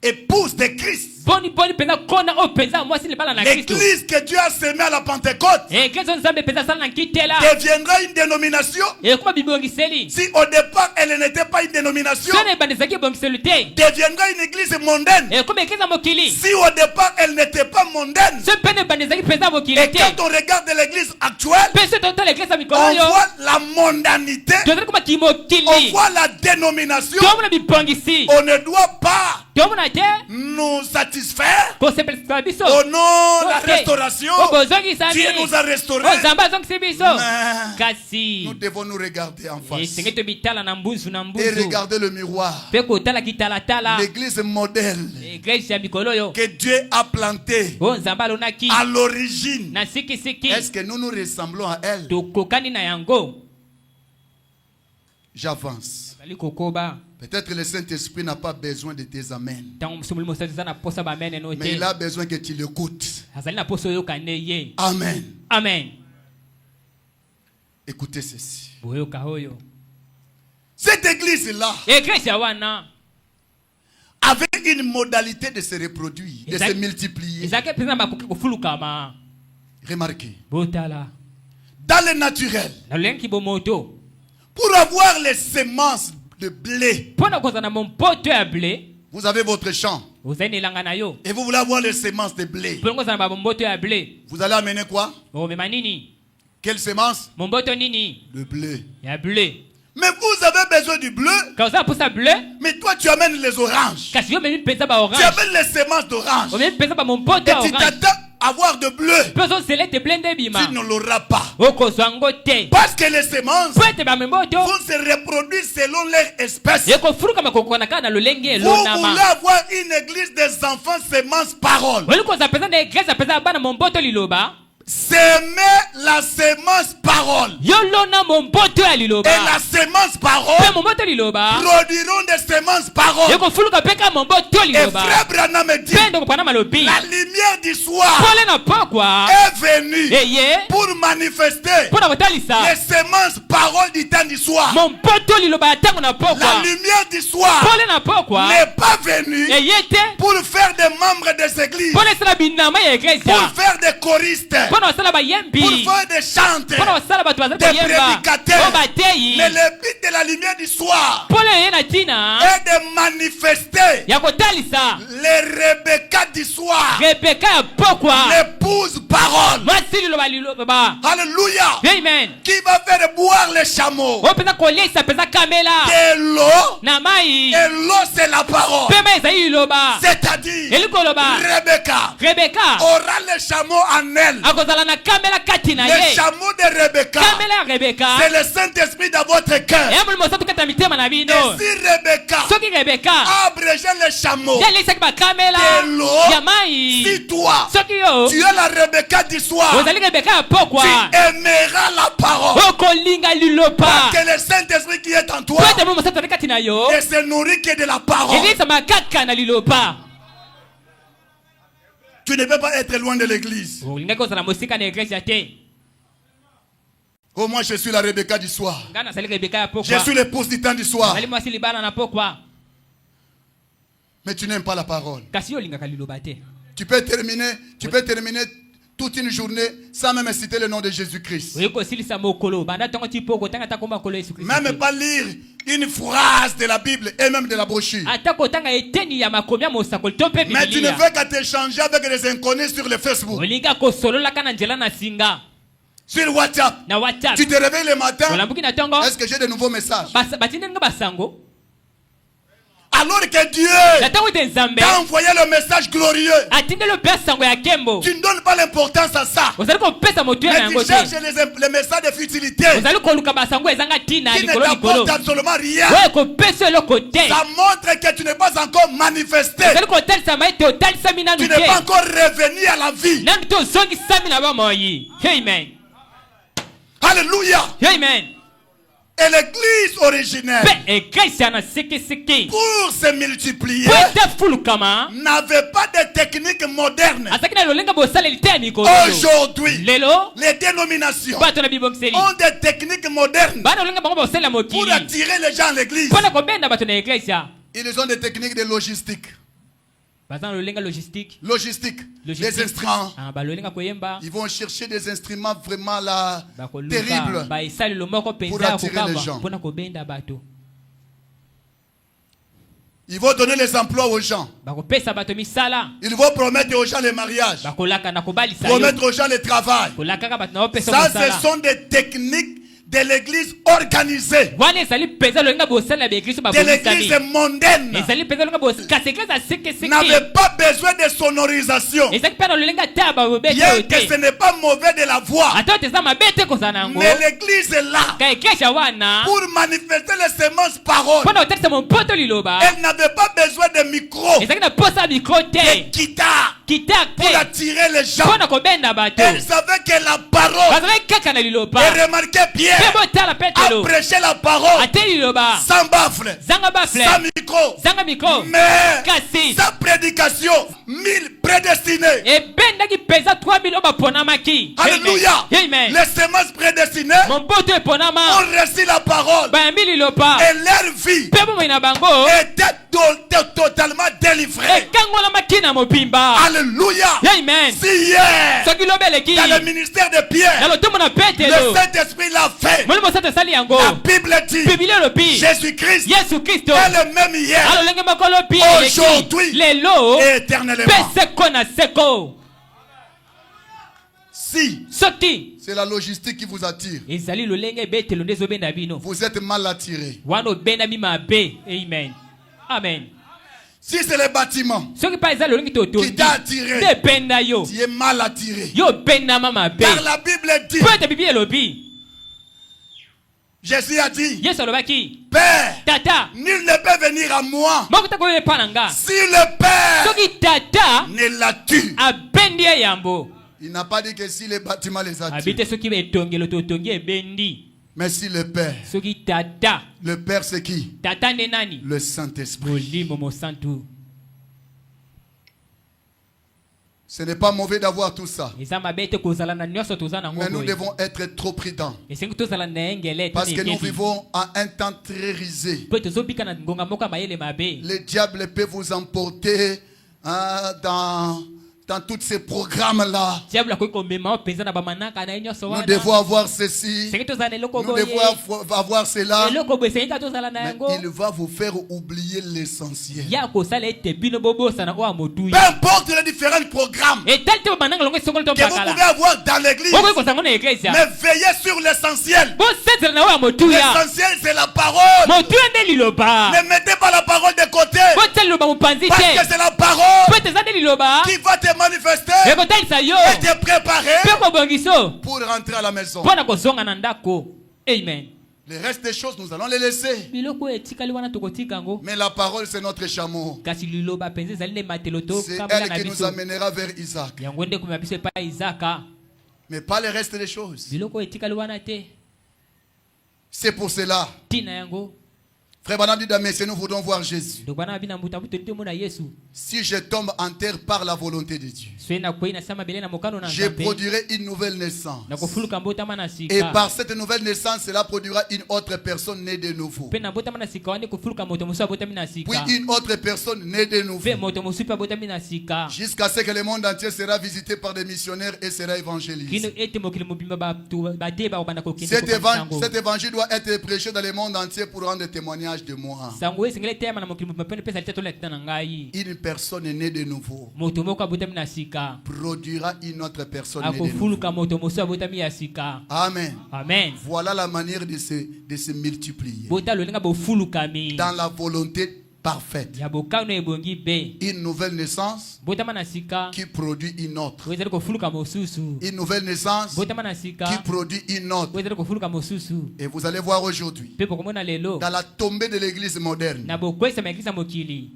épouse de Christ? boni mpenza nkona oyo mpenza mwasi libala na kristo L'église que Dieu a semée à la Pentecôte eglise oyo nzambe mpenza asala na nkitela deviendra une dénomination. ekoma bibongiseli Si au départ elle n'était pas une dénomination, sona ebandisaki ebongiseli te deviendra une église mondaine. ekoma eglise ya mokili Si au départ elle n'était pas mondaine, so mpene ebandisaki mpenza ya mokili et te quand on regarde l'église actuelle, mpe so totala eglise ya mikolo on oyo voit la mondanité, tozali koma on kimokili voit la dénomination. tomona bibongisi On ne doit pas tomona te nous satisfaire. kosepelisa biso Oh non, la Ok. restauration. o bozongisami Dieu nous a restaurés. o nzambe azongisi biso Mais kasi nous devons nous regarder en face esenge tobitala na mbunzu na et mbunzu regarder le miroir. mpe kotala kitalatala L'église modèle eglise ya mikolo oyo Que Dieu a planté oyo nzambe alonaki à l'origine. na sikisiki Est-ce que nous nous ressemblons à elle? tokokani na yango. J'avance. Bali kokoba Peut-être le Saint-Esprit n'a pas besoin de tes amens, ntango mosomoli mosantu eza na posa bamene no mais il te a besoin que tu l'écoutes. azali na posa oyoka nde ye. Amen. Amen. Écoutez ceci. boyoka oyo Cette église-là eglise ya wana avait une modalité de se reproduire, de se multiplier. ezalaki mpenza bakoki kofulukama. Remarquez. Botala Dans le naturel, na lolengi bomoto pour avoir les semences de blé, mpona kozala na mompoto ya blé vous avez votre champ ozali na elanga na yo et vous voulez avoir les semences de blé. mpona kozala na bamomboto ya blé Vous allez amener quoi? omema nini? Quelle semence? Momboto nini? Le blé. Ya blé. Mais vous avez besoin du bleu. Ka ozala mposa blé Mais toi tu amènes les oranges. kasi yo omemi mpenza Tu baorange amènes les semences d'orange. omemi mpenza bamomboto Et ya tu orange t'attends à avoir de bleu. mpe ozozela ete blé nde ebima Tu ne l'auras pas. okozwa ngo te Parce que les semences mpo ete bamemboto vont se reproduire selon leur espèce. ekofulukama kokona kaka na lolenge Vous voulez elonama avoir une église des enfants semences parole. oli kozala mpenza na eglise mpenza ya bana momboto liloba Semer la semence parole. yo lona momboto ya liloba Et la semence mpe parole momboto liloba produiront des semences parole. ekofuluka mpe ka momboto Et liloba frère Branham dit, mpe ndoko pana malobi la lumière du soir pole na pokwa est venue eye pour manifester mpona kotalisa les semences parole du temps du soir. momboto liloba ya ntango na La pokwa lumière du soir pole na pokwa n'est pas venue eye te pour faire des membres des églises, mpona esala binama ya pour eglesa faire des choristes, mpona kosala bayembi pour faire des chantes, mpona kosala bato bazali des koyemba prédicateurs. o bateyi Mais le but de la lumière du soir pole eye na ntina est de manifester ya kotalisa les Rebecca du soir, rebeka ya pokwa l'épouse parole. mwasi liloba Alléluia. amen Qui va faire boire les chameaux o mpenza kolesa mpenza kamela de l'eau, na mai et l'eau c'est la parole. mpe mai ezali liloba C'est-à-dire, eli koloba Rebecca rebeka aura les chameaux en elle. akozala na kamela kati na Les ye chameaux de Rebecca, kamela ya rebeka c'est le Saint-Esprit dans votre cœur. eya molimo mosantu kati na mitema na bino Et si Rebecca soki rebeka a abrégé les chameaux ye alisaki bakamela de l'eau, ya mai si toi, soki yo tu es la Rebecca du soir, ozali rebeka ya pokwa tu aimeras la parole. okolinga liloba Que le Saint-Esprit qui est en toi po ete molimo mosantu ali kati na yo ne se nourrit que de la parole. elisama kaka na liloba Tu ne peux pas être loin de l'église. olingaki ozala mosika na eglise te Oh, moi je suis la Rebecca du soir. nga nazali rebeka ya Je pokwa suis l'épouse du temps du soir. nazali mwasi libala na pokwa Mais tu n'aimes pas la parole. kasi yo olingaka liloba te Tu peux terminer toute une journée sans même citer le nom de Jésus-Christ. oyi kosilisa mokolo banda ntongo ti po kotanga ata komba kolo yesu kristo Même pas lire une phrase de la Bible et même de la brochure. ata kotanga eteni ya makomi ya mosakoli to mpe Mais tu ne bibilia veux qu'à t'échanger avec des inconnus sur le Facebook, olinga kosololaka na nzela na singa sur WhatsApp. na whatsapp Tu te réveilles le matin. olambuki na ntongo Est-ce que j'ai de nouveaux messages? batindelinga basango Alors que Dieu na ntango ete nzambe t'a envoyé le message glorieux. atindeli mpe sango ya nkembo Tu ne donnes pas l'importance à ça. ozali kopesa motu na Mais yango tu te cherches les messages de futilité ozali koluka basango ezanga ntina qui ne likolo likolo t'apportent absolument rien. oyo kopesa eloko te Ça montre que tu n'es pas encore manifesté. ozali kotalisama ete otalisami nanu Tu n'es pas te encore revenu à la vie. nanu te ozongisami na bomoi amen Alléluia. amen Et l'église originelle, mpe eglise ya na sekeseke pour se multiplier, po ete fulukama n'avait pas de technique moderne. azalaki na lolenga bosaleli te ya mikolo Aujourd'hui, lelo les dénominations bato na bibongiseli ont des techniques modernes bana lolenga bango bosalela pour mokili attirer les gens à l'église. mpona kobenda bato na eglise Ils ont des techniques de logistique. baza na lolenga logistique Logistique. Les instruments. balolenga koyemba Ils vont chercher des instruments vraiment là, bakoluka terribles. baesalelo moko Pour mpenza ya attirer les kokaba gens. mpona kobenda bato Ils vont donner les emplois aux gens. bakopesa bato misala Ils vont promettre aux gens le mariage. bakolaka na kobalisa yo Promettre aux gens le travail. kolakaka bato na bopesa Ça, ce mosala sont des techniques de l'église organisée. wana ezali mpenza lolenga bosalela baeglise De l'église babongisami mondaine. ezali mpenza lolenga kasi eglise ya sekeseke N'avait pas besoin de sonorisation. ezalaki mpe na lolenga te ya babobete Bien oyo que ce te n'est pas mauvais de la voix. ata oyo eza mabe te kozala na yango Mais l'église est là ka eglise ya wana pour manifester les semences paroles. mpona kotalisa mompoto liloba Elle n'avait pas besoin de micro, ezalaki na posa ya mikro te de guitare kitare pour te attirer les gens. mpona kobenda bato Elle savait que la parole, bazalaki kaka na liloba et remarquez bien, mpe botala à petelo prêcher la parole ate liloba sans baffle, zanga bafle sans micro, zanga mikro mais kasi sa prédication, 1000 prédestinés. ebendaki peza 3000 obaponamaki. Alléluia. Amen. Les semences prédestinées Momboto eponama ont reçu la parole. bayambi liloba Et leur vie mpe bomoi na bango était totalement délivrée. ekangolamaki na mobimba. Alléluia. Amen. Si hier, soki loba eleki dans le ministère de na Pierre, lotomo na le petelo Saint-Esprit l'a fait. molimo mosantu esali yango. La Bible dit, biblia elobi Jésus-Christ yesu kristo est le même hier, alolenge mokolo pi aujourd'hui lelo et éternellement. mpe seko na seko. Si soki c'est la logistique qui vous attire, ezali lolenge ebetelo nde ezobenda bino vous êtes mal attiré. wana obendami mabe. Amen. Amen. Si c'est les bâtiments soki mpa eza lolenge qui totondi t'a attiré, nde ebenda yo tu es mal attiré. yo obendama mabe. Car la Bible dit, mpo ete biblia elobi Jésus a dit, yesu alobaki Père, tata nul ne peut venir à moi moko ta koyoka epa na nga si le Père soki tata ne la tue. abendi ye yambo. Il n'a pas dit que si les bâtiments les abi attirent, te soki etongelo totongi ebendi. mais si le Père. soki tata Le Père c'est qui? tata nde nani? Le Saint-Esprit. molimo mosantu. Ce n'est pas mauvais d'avoir tout ça. eza mabe ete kozala na nyonso toza nango Mais nous boye. devons être trop prudents. esengi tozala na engele Parce que nous vivons à un temps très risé. mpo tozobika na ngonga moko ya mayele mabe. Le diable peut vous emporter dans tous ces programmes-là. diable akoki komema o mpenza na bamanaka na ye nyonso Nous wana. devons avoir ceci. esengi tozala na eloko Nous boye devons avoir cela. eloko boye esengi kaka tozala na Mais yango il va vous faire oublier l'essentiel. ya kosala ete bino bobosana oyo ya motuya. Peu importe les différents programmes etali te bamananga longo esongoli to que vous pouvez bakala avoir dans l'église, okoki kozango na eglise mais veillez sur l'essentiel. bosenzela na oyo ya motuya. L'essentiel, c'est la parole. motuya nde liloba Ne mettez pas la parole de côté. botia liloba mopanzi Parce que te c'est la parole po ete eza nde liloba qui va te manifester ekotalisa yo et te préparer mpe kobongiso pour rentrer à la maison. mpo na kozonga na ndako. Amen. Le reste des choses, nous allons les laisser. biloko oyo etikali wana tokotika yango Mais la parole, c'est notre chameau. kasi liloba mpenza ezali nde matelo C'est tokambola elle na qui nous biso amènera vers Isaac. yango nde komema biso epai ya izaka. Mais pas le reste des choses. biloko oyo etikali wana te C'est pour cela. ntina yango Frère Branham dit dans Messieurs, nous voulons voir Jésus. ndoko bana babi na mbuta mbuto tomona yesu Si je tombe en terre par la volonté de Dieu, soki nakwei na sama bele na mokano na je nzambe produirai une nouvelle naissance. nakofuluka mbotama na Et sika par cette nouvelle naissance, cela produira une autre personne née de nouveau. mpe na mbotama na sika wana ekofuluka moto mosusu abotami na Puis sika une autre personne née de nouveau. mpe moto mosusu mpe abotami na sika Jusqu'à ce que le monde entier sera visité par des missionnaires et sera kino évangélisé. ete mokili mobimba bato badeye bakobanda kokende Cet kokanisa yango. évangile doit être prêché dans le monde entier pour rendre témoignage de moi. sango esengeli eteyama na mokili mobimba mpe epesa lite tolakita na ngai. Une personne née de nouveau moto moko abotami na sika produira une autre personne née de nouveau. akofuluka moto mosusu abotami ya sika. Amen. Amen. Voilà la manière de se multiplier. bota lolinga bofulukami Dans la volonté parfaite. ya bokano ebongi be Une nouvelle naissance botama na sika qui produit une autre. oyo ezali kofuluka mosusu. Une nouvelle naissance botama na sika qui produit une autre. oyo ezali kofuluka mosusu. Et vous allez voir aujourd'hui, mpe pokomona lelo dans la tombée de l'église moderne, na bokwesama eglise ya mokili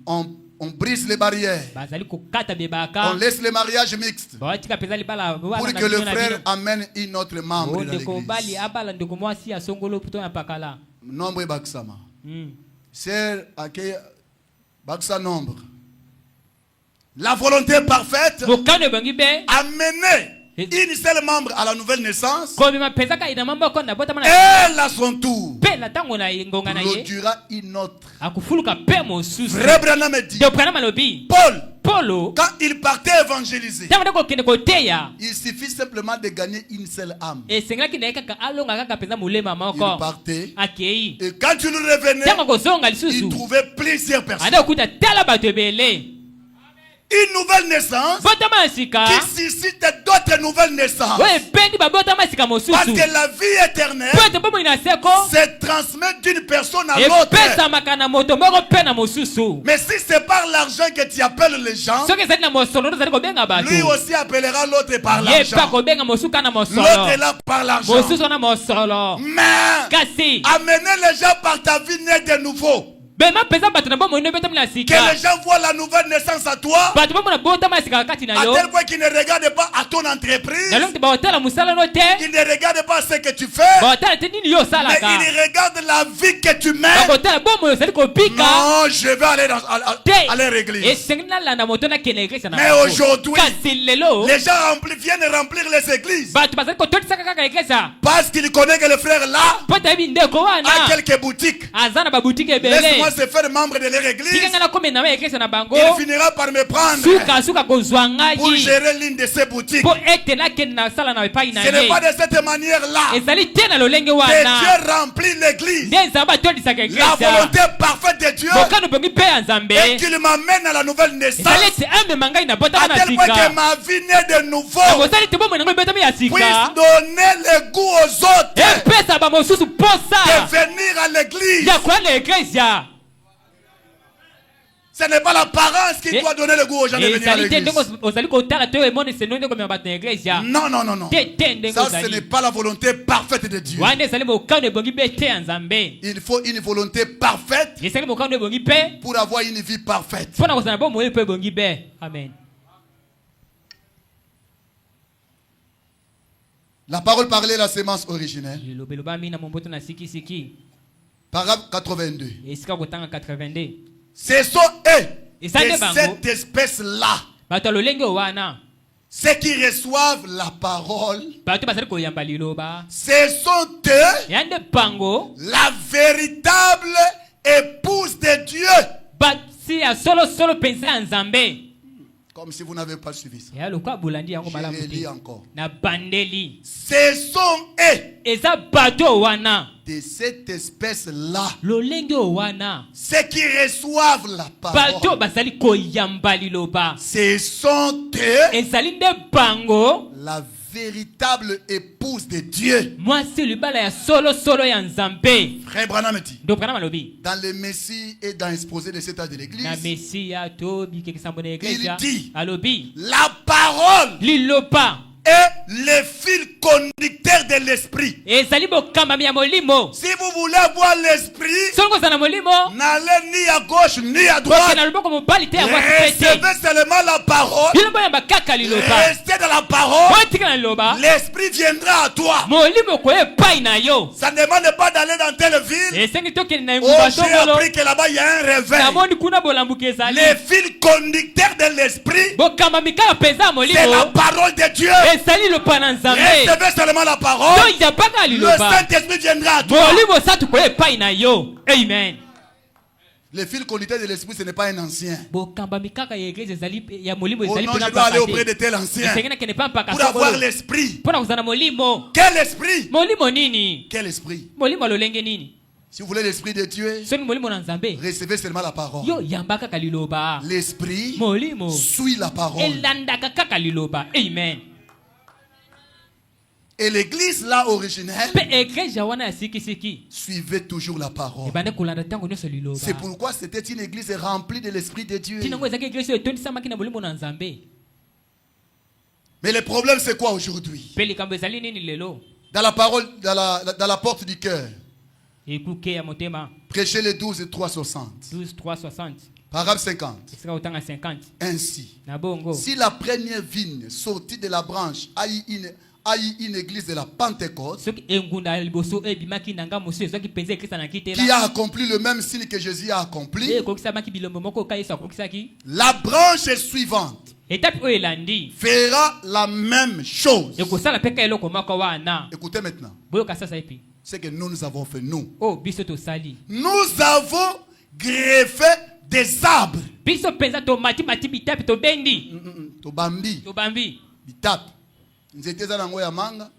on brise les barrières. bazali kokata On bebaka laisse les mariages mixtes bawatika mpenza libala pour que le frère amène une autre membre dans ndeko mobali l'église. abala ndeko mwasi ya songolo to na pakala. Nombre Baksama. Mm. C'est accueil Baksa nombre. La volonté parfaite bokano ebongi be amener une seule membre à la nouvelle naissance. kobima mpenza ka ina mamboko na botama na Elle à son tour mpe na ntango na ngonga na ye produira une autre. akofuluka mpe mosusu. Frère Branham dit, deprana malobi Paul, polo quand il partait évangéliser, ntango nde kokende koteya il suffit simplement de gagner une seule âme. esengelaki na ye kaka alonga kaka mpenza molema Il moko partait. akei Et quand il revenait, ntango kozonga il lisusu trouvait plusieurs personnes. ande okuta tala bato ebele Une nouvelle naissance botama na sika qui suscite d'autres nouvelles naissances. oyo ebendi babotama sika Parce mosusu que la vie éternelle po ete bomoi na seko se transmet d'une personne à l'autre. epesamaka na moto moko mpe na mosusu. Mais si c'est par l'argent que tu appelles les gens, soki ezali na mosolo ozali kobenga bato lui aussi appellera l'autre par ye mpe l'argent. akobenga mosusu kaka na L'autre mosolo est là par l'argent. mosusu wana mosolo. Mais kasi amener les gens par ta vie née de nouveau. Que les gens voient la nouvelle naissance à toi. À tel point qu'ils ne regardent pas à ton entreprise. Ils ne regardent pas ce que tu fais. Mais ils regardent la vie que tu mènes. Non, je vais aller à leur église. Mais aujourd'hui, les gens viennent remplir les églises. Parce qu'ils connaissent que le frère là a quelques boutiques. Laisse-moi se faire membre de leur église. Il finira par me prendre pour gérer l'une de ces boutiques. Ce n'est pas de cette manière-là que Dieu remplit l'église. La volonté parfaite de Dieu est qu'il m'amène à la nouvelle naissance. À tel point que ma vie née de nouveau puisse donner le goût aux autres de venir à l'église. Ce n'est pas l'apparence qui doit donner le goût aux gens de venir à l'église. Non, non, non, non. Ça, ce n'est pas la volonté parfaite de Dieu. Il faut une volonté parfaite pour avoir une vie parfaite. Amen. La parole parlait la sémence originelle. Paragraphe 82. Ce sont eux de cette espèce-là, ceux qui reçoivent la parole. Ce sont eux la véritable épouse de Dieu. Comme si vous n'avez pas suivi ça. Je relis encore. Ce sont eux de cette espèce-là, ceux qui reçoivent la parole. Ce sont eux la véritable épouse de Dieu. Frère Branham dit, dans le Messie et dans l'exposé de cet âge de l'église, il dit, la parole est le fil conducteur de l'esprit. Si vous voulez avoir l'esprit, n'allez ni à gauche ni à droite. Recevez seulement la parole. Restez dans la parole. L'esprit viendra à toi. Ça ne demande pas d'aller dans telle ville. Oh, j'ai appris que là-bas il y a un réveil. Le fil conducteur de l'esprit, c'est la parole de Dieu. Recevez seulement la parole. Le Saint-Esprit viendra à toi. Amen. Le fil conducteur de l'esprit, ce n'est pas un ancien. Oh non, je dois aller auprès de tel ancien pour avoir l'esprit. Quel esprit? Quel esprit? Si vous voulez l'esprit de Dieu, recevez seulement la parole. L'esprit suit la parole. Amen. Et l'église là originelle suivait toujours la parole. C'est pourquoi c'était une église remplie de l'esprit de Dieu. Mais le problème c'est quoi aujourd'hui? Dans la parole, dans la porte du cœur, prêchez les 12 et 360. Paragraphe 50. Ainsi, si la première vigne sortie de la branche a eu une église de la Pentecôte qui a accompli le même signe que Jésus a accompli, la branche suivante fera la même chose. Écoutez maintenant ce que nous avons fait. Nous avons greffé des arbres. Tobambi bitap. Nzete za nango ya manga,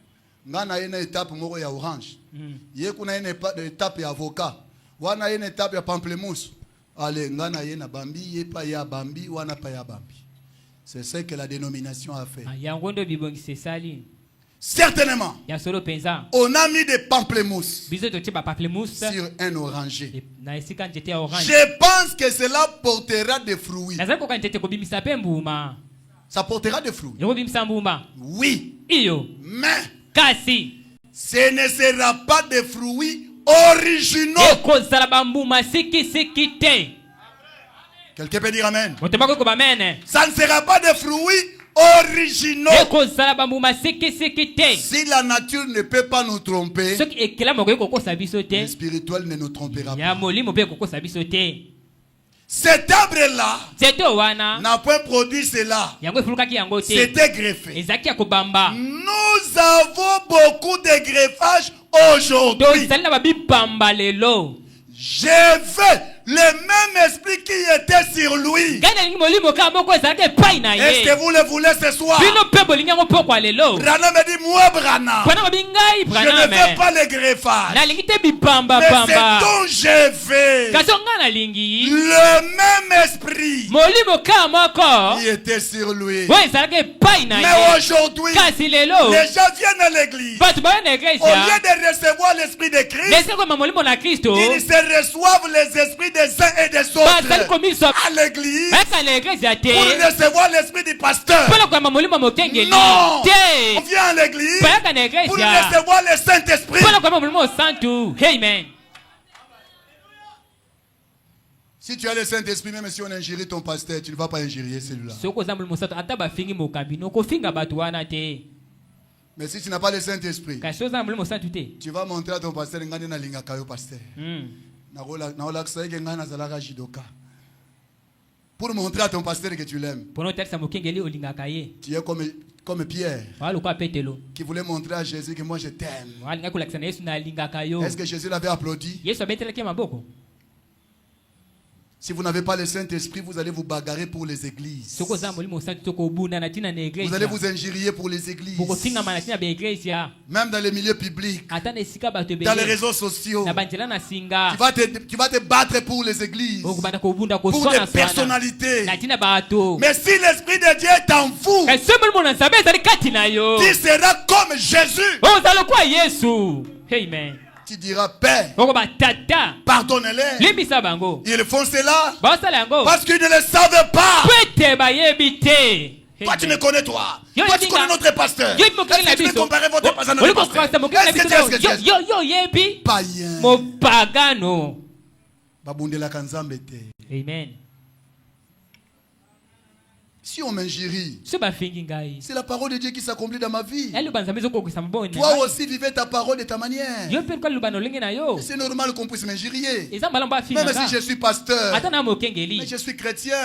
ngana yena étape moko ya orange. Ye kuna yena étape ya avocat. Wana yena étape ya pamplemousse. Allez, ngana yena bambi, ye pa ya bambi, wana pa ya bambi. C'est ce que la dénomination a fait. Certainement, on a mis des pamplemousses sur un oranger. Je pense que cela portera des fruits. Ça portera des fruits. Oui. Mais ce ne sera pas des fruits originaux. Quelqu'un peut dire amen. Ça ne sera pas des fruits originaux. Si la nature ne peut pas nous tromper, le spirituel ne nous trompera pas. Cet arbre-là n'a point produit cela. C'était greffé. Nous avons beaucoup de greffages aujourd'hui. Je veux le même esprit qui était sur lui. Est-ce que vous le voulez ce soir? Branham me dit, moi Branham, je ne veux pas les greffages, mais c'est dont je veux le même esprit qui était sur lui. Mais aujourd'hui, les gens viennent à l'église. Au lieu de recevoir l'esprit de Christ, ils se reçoivent les esprits des uns et des autres à l'église pour recevoir l'esprit du pasteur. Non, on vient à l'église pour recevoir le Saint-Esprit. Amen. Si tu as le Saint-Esprit, même si on injurie ton pasteur, tu ne vas pas injurier celui-là. Mais si tu n'as pas le Saint-Esprit, tu vas montrer à ton pasteur pour montrer à ton pasteur que tu l'aimes. Tu es comme Pierre qui voulait montrer à Jésus que moi je t'aime. Est-ce que Jésus l'avait applaudi? Si vous n'avez pas le Saint-Esprit, vous allez vous bagarrer pour les églises. Vous allez vous injurier pour les églises. Même dans les milieux publics, dans les réseaux sociaux. Tu vas te battre pour les églises, pour des personnalités. Mais si l'Esprit de Dieu est en vous, tu seras comme Jésus. Amen. Tu diras, Père, pardonne-les. Ils font cela parce qu'ils ne le savent pas. Toi, tu me connais, toi. Toi, tu connais notre pasteur. Est-ce que tu peux comparer votre pasteur à notre pasteur? Est-ce que païen. Amen. Si on m'injurie, c'est la parole de Dieu qui s'accomplit dans ma vie. Toi aussi, vivez ta parole de ta manière. C'est normal qu'on puisse m'injurier. Même si je suis pasteur, mais je suis chrétien.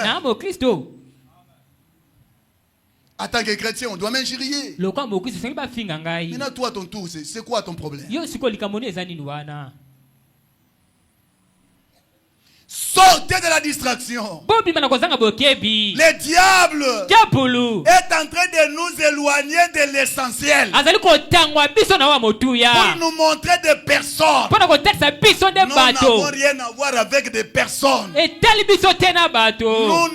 En tant que chrétien, on doit m'injurier. Maintenant, toi, ton tour, c'est quoi ton problème? Sortez de la distraction. Le diable est en train de nous éloigner de l'essentiel pour nous montrer des personnes. Nous n'avons rien à voir avec des personnes. Nous,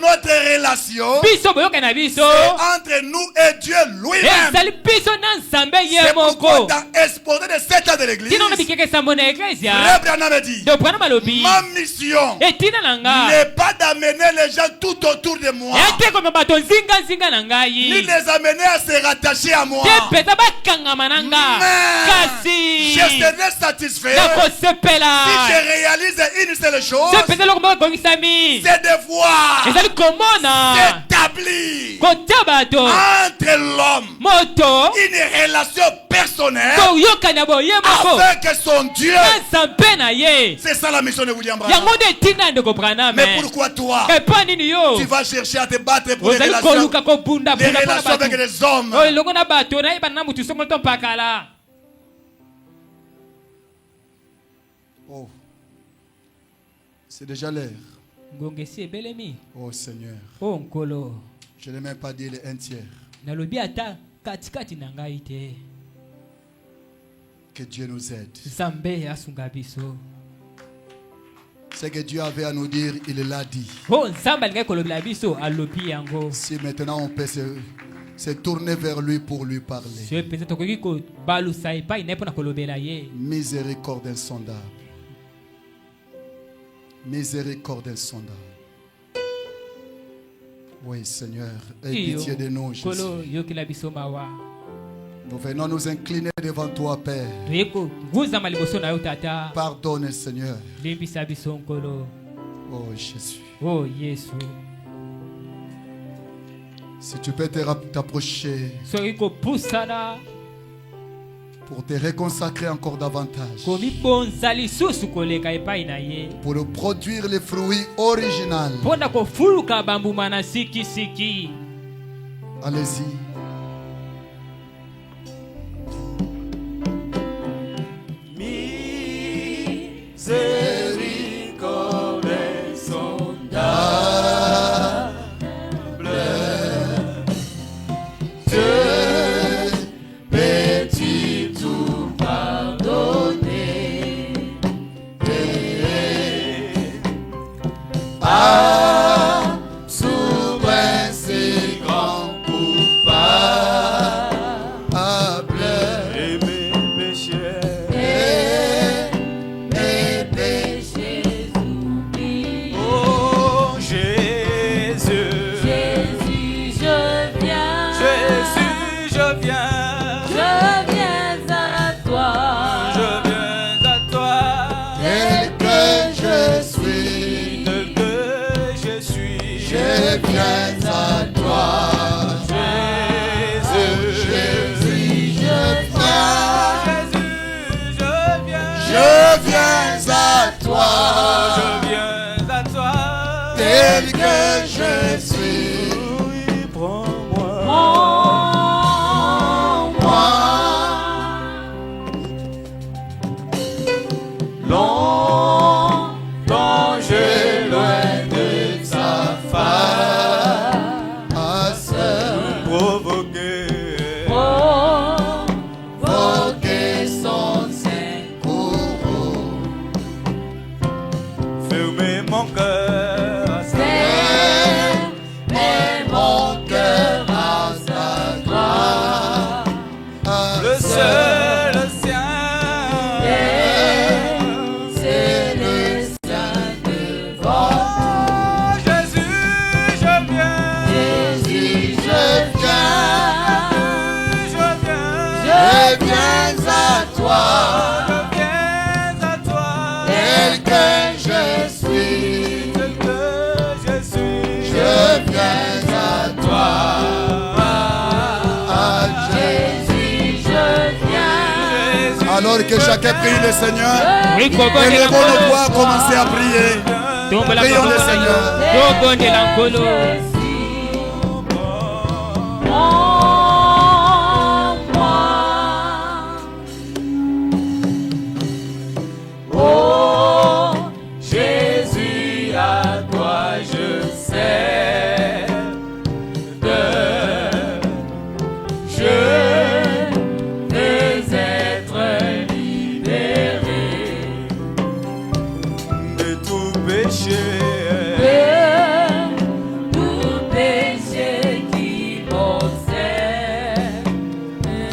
notre relation, c'est entre nous et Dieu lui-même. C'est pourquoi dans exposé de 7 ans de l'église, Frère Branham me dit, ma mission n'est pas d'amener les gens tout autour de moi, ni les amener à se rattacher à moi. Mais je serai satisfait si je réalise une seule chose, c'est de voir s'établir entre l'homme une relation personnelle avec son Dieu. C'est ça la mission de William Branham. Mais pourquoi toi, tu vas chercher à te battre pour les relations avec les hommes? Oh, c'est déjà l'heure. Oh Seigneur, je n'ai même pas dit les 1 tiers. Que Dieu nous aide. Ce que Dieu avait à nous dire, il l'a dit. Si maintenant on peut se tourner vers lui pour lui parler. Miséricorde insondable. Miséricorde insondable. Oui, Seigneur, aie pitié de nous, Jésus. Nous venons nous incliner devant toi, Père. Pardonne, Seigneur. Oh Jésus. Oh Jésus. Si tu peux t'approcher pour te reconsacrer encore davantage, pour produire les fruits originaux. Allez-y. Tel que je suis, prends-moi, longtemps j'ai loin de sa face, provoquer son sein courroux, fermer mon cœur. Alors que chacun prie le Seigneur, élevons nos voix, commencer à prier. Prions le Seigneur.